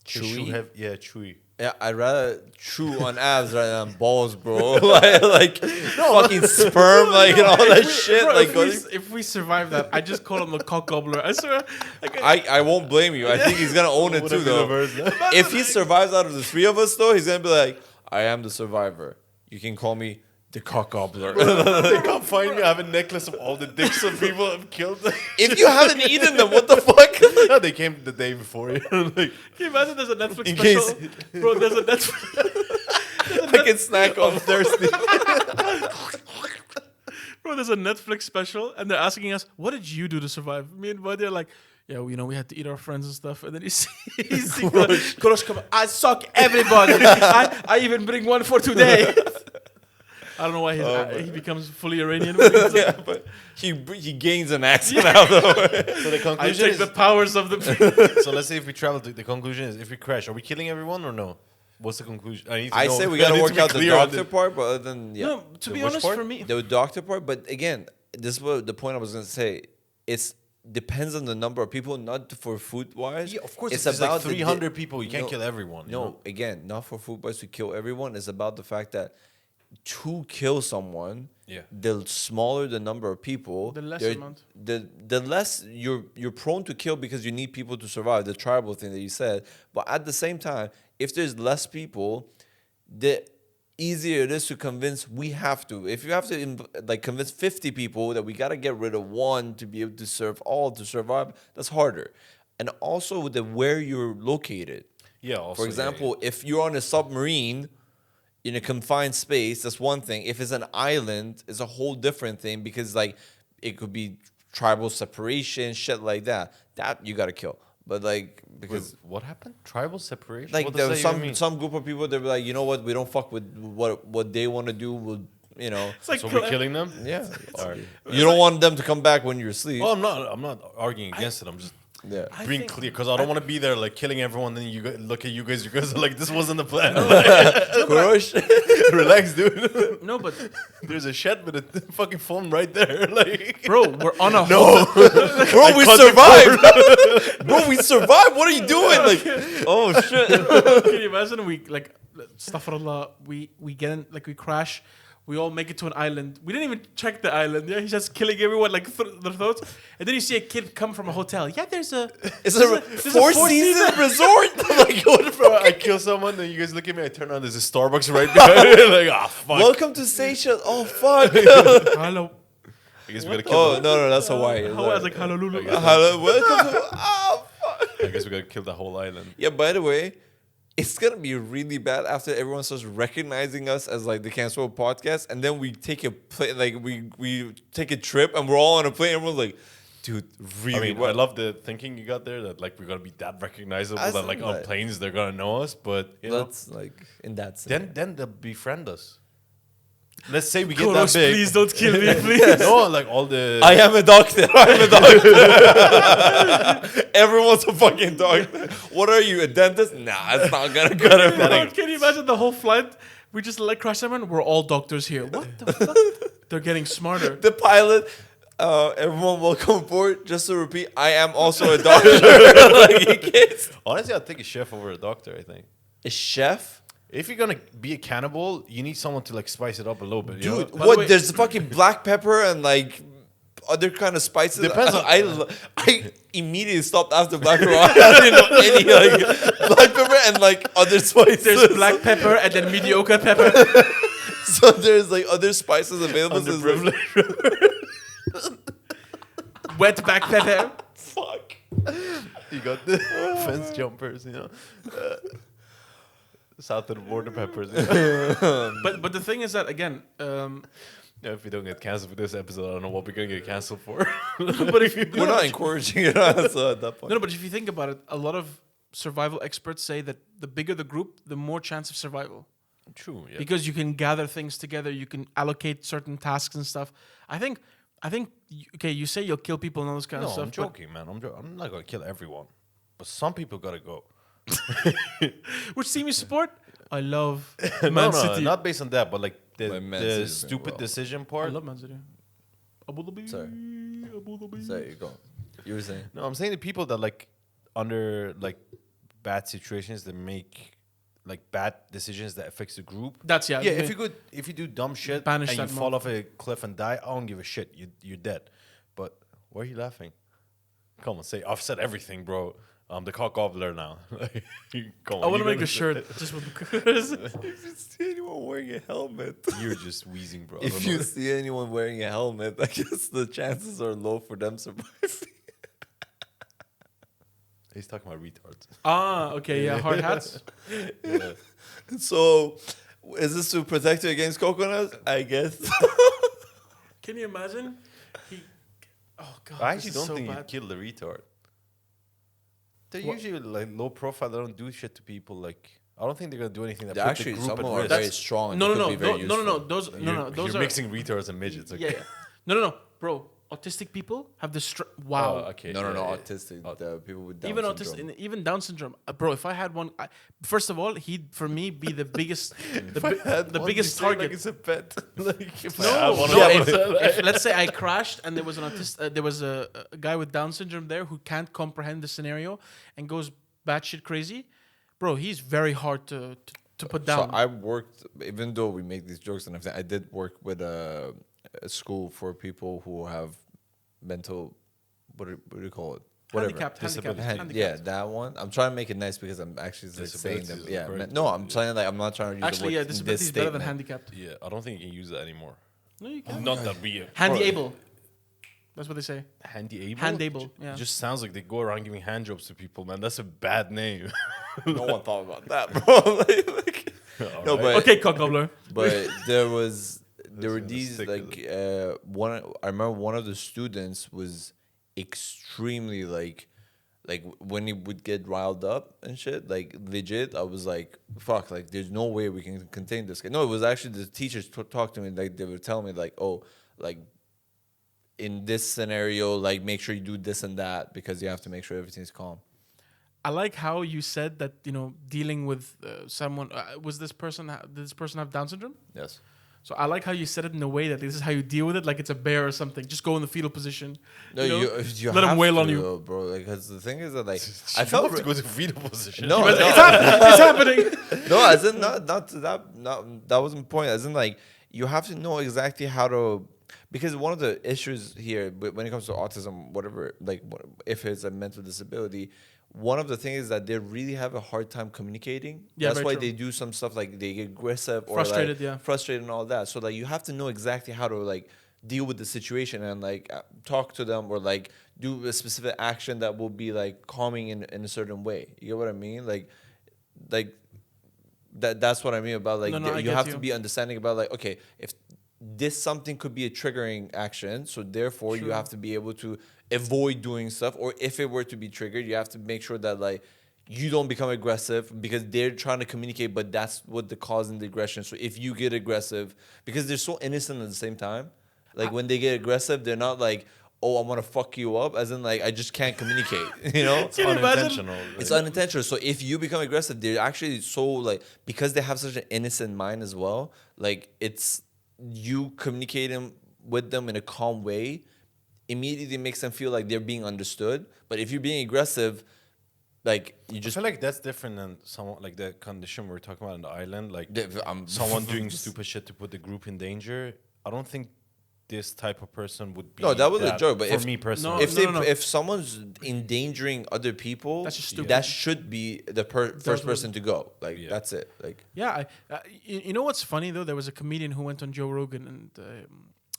A: tissue
B: Chewy?
A: heavy. Yeah, chewy.
B: Yeah, I'd rather chew on abs rather than balls, bro. like fucking sperm, like and all that shit.
C: Bro,
B: Like,
C: if we survive that, I just call him the cock gobbler. I swear. Like,
B: I won't blame you. I think he's gonna own it too, though. If he survives out of the 3 of us, though, he's gonna be like, I am the survivor. You can call me the cock gobbler.
A: They can't find me. I have a necklace of all the dicks of people I've killed.
B: If you haven't eaten them, what the fuck?
A: No, they came the day before you. Like,
C: can you imagine there's a Netflix
B: In
C: special?
B: case-
C: Bro, there's a Netflix.
B: I can snack on thirsty.
C: Bro, there's a Netflix special, and they're asking us, "What did you do to survive?" Me and Buddy are like, "Yeah, we had to eat our friends and stuff." And then you see Kurosh come. I suck everybody. I even bring one for today. I don't know why he becomes fully Iranian.
B: Yeah, but he gains an accent out of it.
A: So the
C: I
A: conclusion
C: take
A: is.
C: the powers of the.
A: So let's say if we travel, the conclusion is if we crash, are we killing everyone or no? What's the conclusion? I need to
B: I
A: know.
B: say we
A: I
B: gotta
A: need to
B: work
A: be
B: out the
A: clear on
B: doctor
A: this.
B: part, but other than
C: No, to be
A: which
C: honest,
A: part?
C: for me,
B: the doctor part. But again, this is what the point I was gonna say. It's depends on the number of people, not for food wise.
A: Yeah, of course.
B: It's
A: It's about
B: the
A: 300 people. You can't
B: no,
A: kill everyone. you
B: No,
A: know?
B: again, not for food wise to kill everyone. It's about the fact that to kill someone,
A: Yeah.
B: the smaller the number of people,
C: The less
B: there-
C: amount.
B: the less you're prone to kill because you need people to survive. The tribal thing that you said, but at the same time, if there's less people, the easier it is to convince we have to. If you have to convince 50 people that we got to get rid of one to be able to serve all to survive, that's harder. And also with the where you're located.
A: Yeah. Also,
B: For example, if you're on a submarine in a confined space, that's one thing. If it's an island, it's a whole different thing because like it could be tribal separation, shit like that. That you gotta kill. But like because
A: Wait, what happened? Tribal separation.
B: like
A: what
B: there
A: does
B: was
A: that even mean?
B: some group of people that were like, you know what, we don't fuck with what they want to do. We'll
C: it's like
A: So we're killing them.
B: yeah.
A: Alright.
B: You don't want them to come back when you're asleep.
A: Well, I'm not arguing against it. I'm just
B: Yeah.
A: being
C: think-
A: clear because I don't want to be there like killing everyone. Then look at you guys. You guys are like, this wasn't the plan.
B: Crush.
A: Relax, dude.
C: no, but
A: There's a shed with a fucking phone right there. Like,
C: bro, we're on a
A: no,
B: Bro, we survived. Bro, we survived. What are you doing? Like, oh shit.
C: Can you imagine astaghfirullah, we get in, we crash, we all make it to an island. We didn't even check the island. Yeah, he's just killing everyone their throats. And then you see a kid come from a hotel. Yeah, there's a
B: It's a four-season resort. Like, what the
A: bro,
B: fuck?
A: I kill someone. Then you guys look at me. I turn on. There's a Starbucks right behind. Like, ah, fuck.
B: Welcome to Seychelles. Oh fuck.
C: hello.
A: I guess we gotta kill.
B: Oh
A: the,
B: no, that's Hawaii.
C: I was like hallelujah.
B: Hello, welcome to. Oh fuck.
A: I guess we gotta kill the whole island.
B: Yeah. By the way, it's gonna be really bad after everyone starts recognizing us as like the Cancellable Podcast, and then we take a plane, like we take a trip, and we're all on a plane. And everyone's like, dude, really?
A: I mean,
B: what?
A: I love the thinking you got there that like we're gonna be that recognizable
B: I
A: that like
B: see
A: on
B: that.
A: planes they're gonna know us, but you know,
B: That's like in that sense.
A: then they'll befriend us. Let's say we get
C: Koros,
A: that big.
C: please don't kill me, please.
A: No, like all the.
B: I am a doctor. I'm a doctor. Everyone's a fucking doctor. What are you, a dentist? Nah, it's not gonna cut it.
C: Bro, can you imagine the whole flight? We just crash them and we're all doctors here. What the fuck? They're getting smarter.
B: The pilot, everyone welcome aboard. Just to repeat, I am also a doctor. Like, he gets
A: Honestly, I'd take a chef over a doctor. I think
B: a chef.
A: if you're gonna be a cannibal, you need someone to like spice it up a little bit. You know?
B: Dude,
C: By the
B: what?
C: way-
B: There's fucking black pepper and like other kind of spices.
A: Depends on-
B: I immediately stopped after black pepper. I didn't know any like black pepper and like other spices.
C: There's black pepper and then mediocre pepper.
B: So there's like other spices available. So it's like,
A: Underprivileged.
C: Wet black pepper.
B: fuck.
A: You got the fence jumpers, you know. South of the border peppers. You know?
C: But the thing is that again,
A: Yeah, if we don't get canceled for this episode, I don't know what we're gonna get canceled for.
C: but if you
B: We're not encouraging it. So at that point,
C: no, but if you think about it, a lot of survival experts say that the bigger the group, the more chance of survival.
A: True. Yeah.
C: Because you can gather things together, you can allocate certain tasks and stuff. I think, okay, you say you'll kill people and all this kind
A: No,
C: of stuff.
A: I'm joking, man. I'm not gonna kill everyone, but some people gotta go.
C: Which team you support? I love
A: No,
C: Man
A: no,
C: City.
A: not based on that, but like
B: Like Man
A: the
B: City's doing
A: stupid
B: well.
A: decision
C: I
A: part.
C: love Man City. Abu Dhabi.
B: Sorry.
C: Abu Dhabi.
B: there you go. You were saying.
A: No, I'm saying the people that like under like bad situations that make like bad decisions that affects the group.
C: That's
A: Yeah,
C: yeah.
A: if you do dumb shit
C: Banish
A: and you
C: that
A: fall
C: mode.
A: off a cliff and die, I don't give a shit. You're dead. But why are you laughing? Come on, say I've said everything, bro. I'm the cock gobbler now. Come on,
C: I want to
A: you
C: make a
A: gonna-
C: shirt just with because
B: If you see anyone wearing a helmet,
A: You're just wheezing, bro. I
B: if
A: don't
B: you
A: know.
B: see anyone wearing a helmet, I guess the chances are low for them surviving.
A: He's talking about retards.
C: okay, yeah, hard hats.
A: Yeah.
B: So, is this to protect you against coconuts? I guess.
C: Can you imagine? Oh god,
A: I
C: this
A: actually
C: is
A: don't
C: so
A: think
C: bad.
A: you'd kill the retard. They're
C: What?
A: usually like low profile. They don't do shit to people. Like I don't think they're gonna do anything that
B: They're
A: put
B: actually
A: the group
B: some
A: at
B: are
A: risk.
B: very strong. and
C: No,
B: they
C: no,
B: could
C: no,
B: be very
C: no, no, no.
B: useful.
C: Those, no, no. Those
A: You're
C: are
A: mixing retards and midgets. Okay.
C: Yeah, yeah. No, bro. Autistic people have the wow.
A: Oh, okay.
B: No,
A: yeah, yeah.
B: autistic. The people with Down
C: Even
B: syndrome.
C: even Down syndrome, bro. If I had one, first of all, he'd for me be the biggest, the biggest target.
A: Like it's a pet. Like if I
C: No,
A: had one
C: no.
A: of them,
C: If let's say I crashed and there was an there was a guy with Down syndrome there who can't comprehend the scenario and goes batshit crazy, bro. He's very hard to put down.
B: So I worked, even though we make these jokes and everything, I did work with a school for people who have mental, what do you call it? Whatever.
C: Handicapped.
B: Yeah, that one. I'm trying to make it nice because I'm actually like saying them.
A: Disabilities is
B: Yeah,
A: correct.
B: no, I'm trying like I'm not trying to use
C: Actually, yeah,
B: the word in
C: disability
B: this
C: is better than
B: statement.
C: handicapped.
A: yeah, I don't think you can use that anymore.
C: No, you can.
A: Not that we
C: Handy able. That's what they say.
A: handy able.
C: Hand-able, yeah.
A: It just sounds like they go around giving hand jobs to people, man. That's a bad name.
B: No one thought about that, bro. Like, no,
A: Alright.
B: but
C: Okay, cock gobbler.
B: but there were
A: gonna
B: these
A: stick
B: like
A: with
B: one. I remember one of the students was extremely like when he would get riled up and shit, like legit. I was like, fuck, like there's no way we can contain this guy. No, it was actually the teachers talked to me, like they would tell me like, oh, like in this scenario, like make sure you do this and that because you have to make sure everything's calm.
C: I like how you said that, dealing with someone, did this person have Down syndrome?
B: Yes.
C: So I like how you said it in a way that this is how you deal with it, like it's a bear or something. Just go in the fetal position.
B: No, you
C: let him
B: have
C: wail
B: to,
C: on you.
B: bro. Like, because the thing is that like
A: I
B: I felt
A: to go to fetal position.
B: no,
C: It's
B: no,
C: happening.
B: no, as in not that that wasn't the point. As in like you have to know exactly how to, because one of the issues here when it comes to autism, whatever, like if it's a mental disability, one of the things is that they really have a hard time communicating.
C: Yeah,
B: that's
C: very
B: why
C: true.
B: they do some stuff like they get aggressive or
C: Frustrated,
B: like
C: yeah.
B: frustrated and all that. So like you have to know exactly how to like deal with the situation and like talk to them or like do a specific action that will be like calming in a certain way. You get what I mean? Like that's what I mean about like
C: No, I
B: you
C: get
B: have
C: you.
B: to be understanding about like, okay, if this something could be a triggering action, so therefore you
C: True.
B: have to be able to avoid doing stuff, or if it were to be triggered, you have to make sure that like you don't become aggressive because they're trying to communicate, but that's what the causing the aggression. So if you get aggressive, because they're so innocent at the same time, like when they get aggressive, they're not like, oh, I want to fuck you up, as in like I just can't communicate, you know?
A: It's unintentional.
B: It's unintentional. So if you become aggressive, they're actually so like, because they have such an innocent mind as well, like it's you communicating with them in a calm way immediately makes them feel like they're being understood. But if you're being aggressive, like you
A: I
B: just
A: feel like that's different than someone like the condition we were talking about in the island, like
B: I'm
A: someone doing stupid shit to put the group in danger. I don't think this type of person would be.
B: No, that was a joke. But
A: for
B: if
A: me personally,
B: if someone's endangering other people,
C: That's just stupid.
B: that should be the first person to go. Like
A: Yeah.
B: that's it. Like
C: Yeah, you know what's funny though? There was a comedian who went on Joe Rogan, and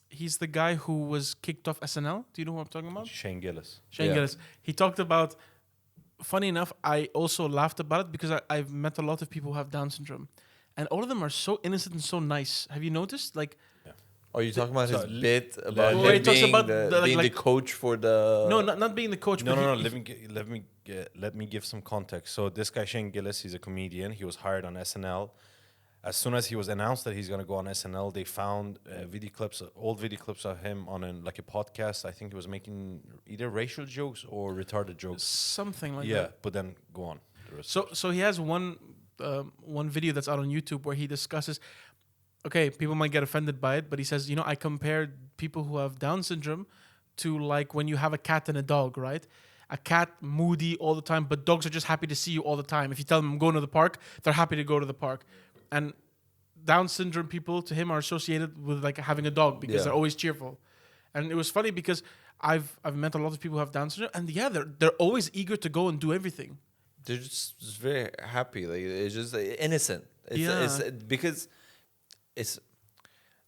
C: he's the guy who was kicked off SNL. Do you know who I'm talking about?
A: Shane Gillis.
C: Shane
B: Yeah.
C: Gillis. He talked about. Funny enough, I also laughed about it because I've met a lot of people who have Down syndrome, and all of them are so innocent and so nice. Have you noticed? Like,
B: are you talking about
A: So
B: his bit about
C: Where he
B: him
C: talks
B: being,
C: about
B: being the
C: like-
B: coach for the?
C: no, not being the coach.
A: No,
C: but
A: no, no.
C: he-
A: Let me give some context. So this guy Shane Gillis, he's a comedian. He was hired on SNL. As soon as he was announced that he's gonna go on SNL, they found old video clips of him on like a podcast. I think he was making either racial jokes or retarded jokes.
C: Something like
A: Yeah,
C: that.
A: but then go on. The rest.
C: So he has one video that's out on YouTube where he discusses. Okay, people might get offended by it, but he says, I compared people who have Down syndrome to like when you have a cat and a dog, right? A cat moody all the time, but dogs are just happy to see you all the time. If you tell them I'm going to the park, they're happy to go to the park. And Down syndrome people to him are associated with like having a dog because
B: Yeah.
C: they're always cheerful. And it was funny because I've met a lot of people who have Down syndrome, and yeah, they're always eager to go and do everything.
B: They're just very happy. Like it's just innocent. It's because it's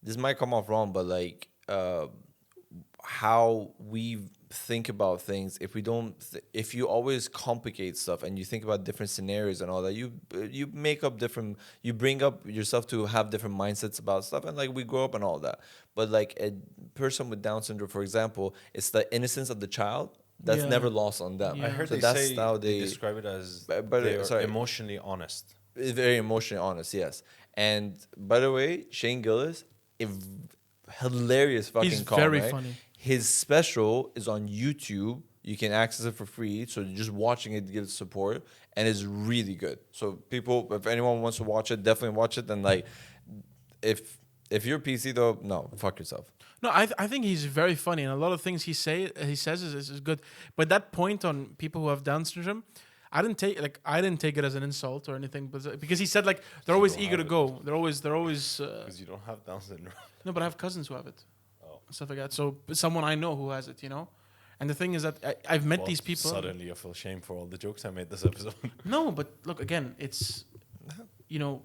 B: this might come off wrong, but like how we think about things, if we don't if you always complicate stuff and you think about different scenarios and all that, you make up different, you bring up yourself to have different mindsets about stuff, and like we grow up and all that. But like a person with Down syndrome, for example, it's the innocence of the child that's
C: Yeah.
B: never lost on them.
C: Yeah.
A: I heard
B: So
A: they
B: that's
A: say
B: how
A: they
B: they
A: describe it as
B: but
A: they are
B: sorry.
A: emotionally honest.
B: Very emotionally honest, yes. And by the way, Shane Gillis, a hilarious fucking
C: He's
B: comic.
C: very funny.
B: His special is on YouTube. You can access it for free. So just watching it gives support, and it's really good. So people, if anyone wants to watch it, definitely watch it. And like, if you're PC though, no, fuck yourself.
C: No, I think he's very funny, and a lot of things he says is good. But that point on people who have Down syndrome, I didn't take it as an insult or anything, but because he said like they're always eager to go. They're always
A: Because you don't have Down syndrome.
C: no, but I have cousins who have it,
A: Oh.
C: stuff like that. So someone I know who has it, you know. And the thing is that I've met
A: Well,
C: these people.
A: Suddenly, I feel shame for all the jokes I made this episode.
C: No, but look again, it's you know,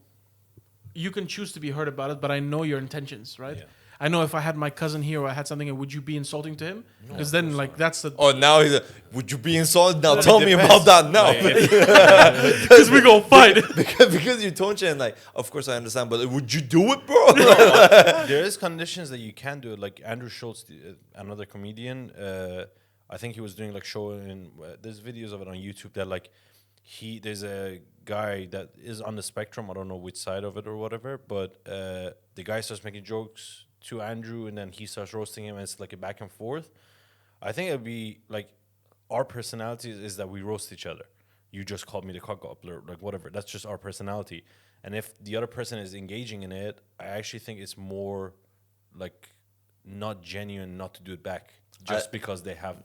C: you can choose to be heard about it, but I know your intentions, right?
A: Yeah.
C: I know if I had my cousin here or I had something, would you be insulting to him?
A: No,
C: Because
A: of
C: then,
A: course
C: like,
A: not.
C: that's the.
B: Oh, now he's. Would you be insulted? Now
A: It
B: tell me
A: depends.
B: about that now.
A: Like,
C: Because we go fight.
B: because you told you and like, of course I understand, but would you do it, bro?
A: there is conditions that you can do it. Like Andrew Schultz, another comedian. I think he was doing like show in. There's videos of it on YouTube that like there's a guy that is on the spectrum. I don't know which side of it or whatever, but the guy starts making jokes to Andrew, and then he starts roasting him, and it's like a back and forth. I think it'd be like our personalities is that we roast each other. You just called me the cock gobbler, like whatever. That's just our personality. And if the other person is engaging in it, I actually think it's more like not genuine not to do it back just because they have.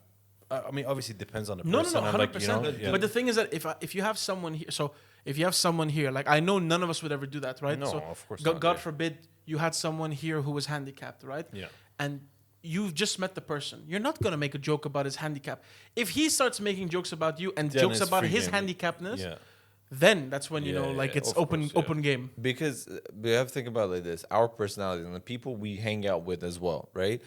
A: I mean, obviously, it depends on the
C: No,
A: person. and,
C: 100%.
A: like, you know, yeah.
C: But the thing is that if you have someone here, so if you have someone here, like I know none of us would ever do that, right?
A: No,
C: so
A: of course
C: God,
A: not,
C: God
A: yeah.
C: forbid you had someone here who was handicapped, right?
A: Yeah.
C: And you've just met the person. You're not gonna make a joke about his handicap. If he starts making jokes about you and
A: Then
C: jokes
A: it's
C: about
A: free
C: his
A: game.
C: handicapness,
A: Yeah.
C: then that's when you
A: Yeah,
C: know,
A: yeah,
C: like
A: yeah,
C: it's
A: of
C: open
A: course, yeah.
C: open game.
B: Because we have to think about it like this: our personalities and the people we hang out with as well, right?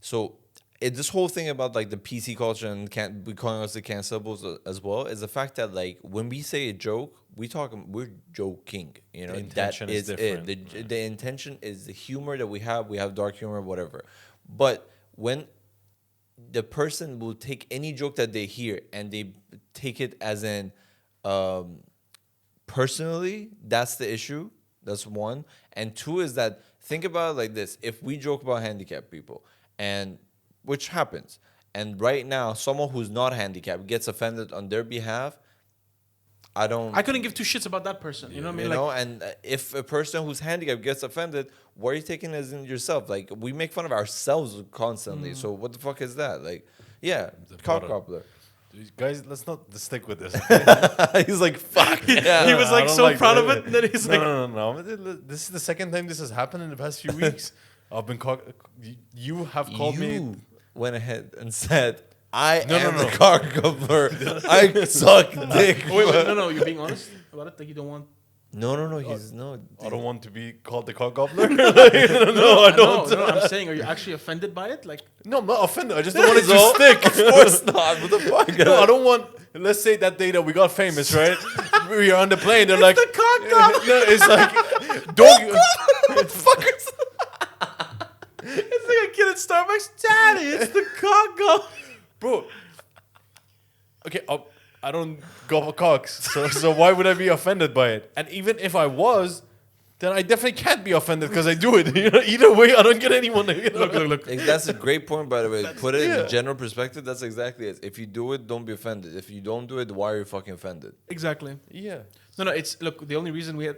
B: So this whole thing about like the PC culture and we calling us the cancellables as well is the fact that like when we say a joke, we're joking. You know,
A: The intention is
B: it.
A: different.
B: The intention is the humor that we have. We have dark humor, whatever. But when the person will take any joke that they hear and they take it as in personally, that's the issue. That's one. And two is that think about it like this: if we joke about handicapped people, and which happens, and right now someone who's not handicapped gets offended on their behalf, I
C: couldn't give two shits about that person. You know what I mean?
B: you
C: Like,
B: know, and if a person who's handicapped gets offended, what are you taking as in yourself? Like we make fun of ourselves constantly. So what the fuck is that? Like, yeah,
A: The
B: cock
A: product.
B: gobbler.
A: Guys, let's not stick with this.
B: He's like, fuck. Yeah.
C: he was
A: I
C: like
A: don't
C: so
A: like
C: proud
A: that.
C: of it, and then he's like,
A: No. This is the second time this has happened in the past few weeks. I've been you have called me.
B: You went ahead and said, I
A: No,
B: am
A: no,
B: the
A: no.
B: cock gobbler. I suck dick.
C: wait, no, you're being honest about it. Like you don't want.
B: No, he's no.
A: I don't want to be called the cock gobbler.
C: No, I don't. No, I'm saying, are you actually offended by it? Like,
A: No, I'm not offended. I just don't want it to
B: So,
A: stick.
B: Of course not. What the fuck?
A: No, I don't want. Let's say that day that we got famous, right? We are on the plane. They're like,
C: the cock gobbler.
A: No, it's like, don't.
B: What the fuck is
C: It's like a kid at Starbucks. Daddy, it's the cock gobbler.
A: Bro. Okay, I don't gobble cocks, so why would I be offended by it? And even if I was, then I definitely can't be offended because I do it. You know, either way, I don't get anyone. You know?
C: Look.
B: That's a great point, by the way. Put it in
A: yeah.
B: a general perspective. That's exactly it. If you do it, don't be offended. If you don't do it, why are you fucking offended?
C: Exactly.
A: Yeah.
C: No. It's look. The only reason we had.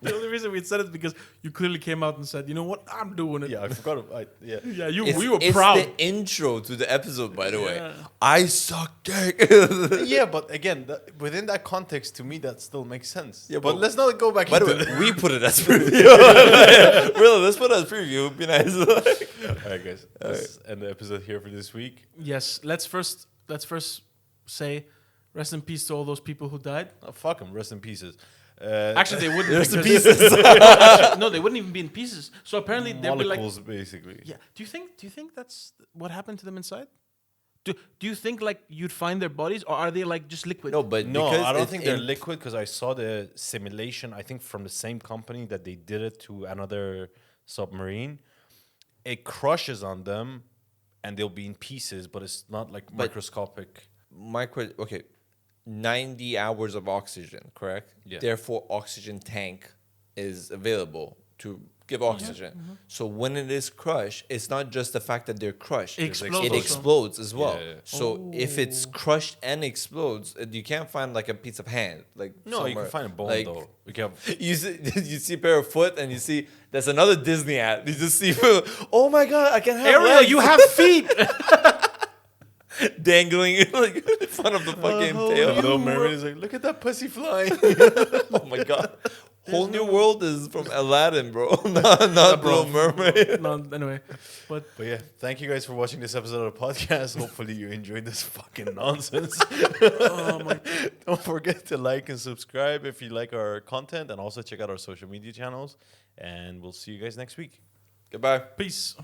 C: The only reason we had said it is because you clearly came out and said, you know what, I'm doing it.
A: Yeah, I forgot. Yeah.
C: Yeah, we were
B: It's
C: proud.
B: the intro to the episode, by the way.
C: Yeah.
B: I suck dick.
A: Yeah, but again, within that context, to me, that still makes sense.
B: Yeah,
A: but
B: but-
A: let's not go back
B: By the
A: into
B: way, we put it as preview. Really, let's put it as preview. It'd be nice.
A: All right, guys. Let's end the episode here for this week.
C: Yes. Let's first say, rest in peace to all those people who died.
A: Oh, fuck them. Rest in pieces.
C: Actually, they wouldn't.
B: Rest in
C: because-
B: pieces.
C: Actually, no, they wouldn't even be in pieces. So apparently they'll be like,
A: molecules, basically.
C: yeah. Do you think that's what happened to them inside? Do you think like you'd find their bodies, or are they like just liquid?
B: No, but
A: No,
B: because
A: I don't
B: it's
A: think they're
B: in-
A: liquid because I saw the simulation. I think from the same company that they did it to another submarine. It crushes on them, and they'll be in pieces, but it's not like microscopic.
B: Okay, 90 hours of oxygen, correct?
A: Yeah.
B: Therefore, oxygen tank is available to give oxygen. So when it is crushed, it's not just the fact that they're crushed.
C: It explodes
B: It
C: also.
B: explodes as well.
A: Yeah, yeah.
B: So if it's crushed and explodes, you can't find like a piece of hand. Like
A: No, you
B: somewhere.
A: can find a bone
B: Like,
A: though. We can have,
B: You see a pair of foot and you see there's another Disney ad. You just see, oh my god, I can have
C: Ariel,
B: legs
C: you have feet.
B: dangling like in front of the fucking
A: the
B: tail.
A: Little Mermaid is like, look at that pussy flying.
B: Oh my god. Whole new world is from Aladdin, bro. not Little Mermaid.
C: No, anyway, but
A: But yeah, thank you guys for watching this episode of the podcast. Hopefully you enjoyed this fucking nonsense. Don't forget to like and subscribe if you like our content, and also check out our social media channels. And we'll see you guys next week.
B: Goodbye.
C: peace.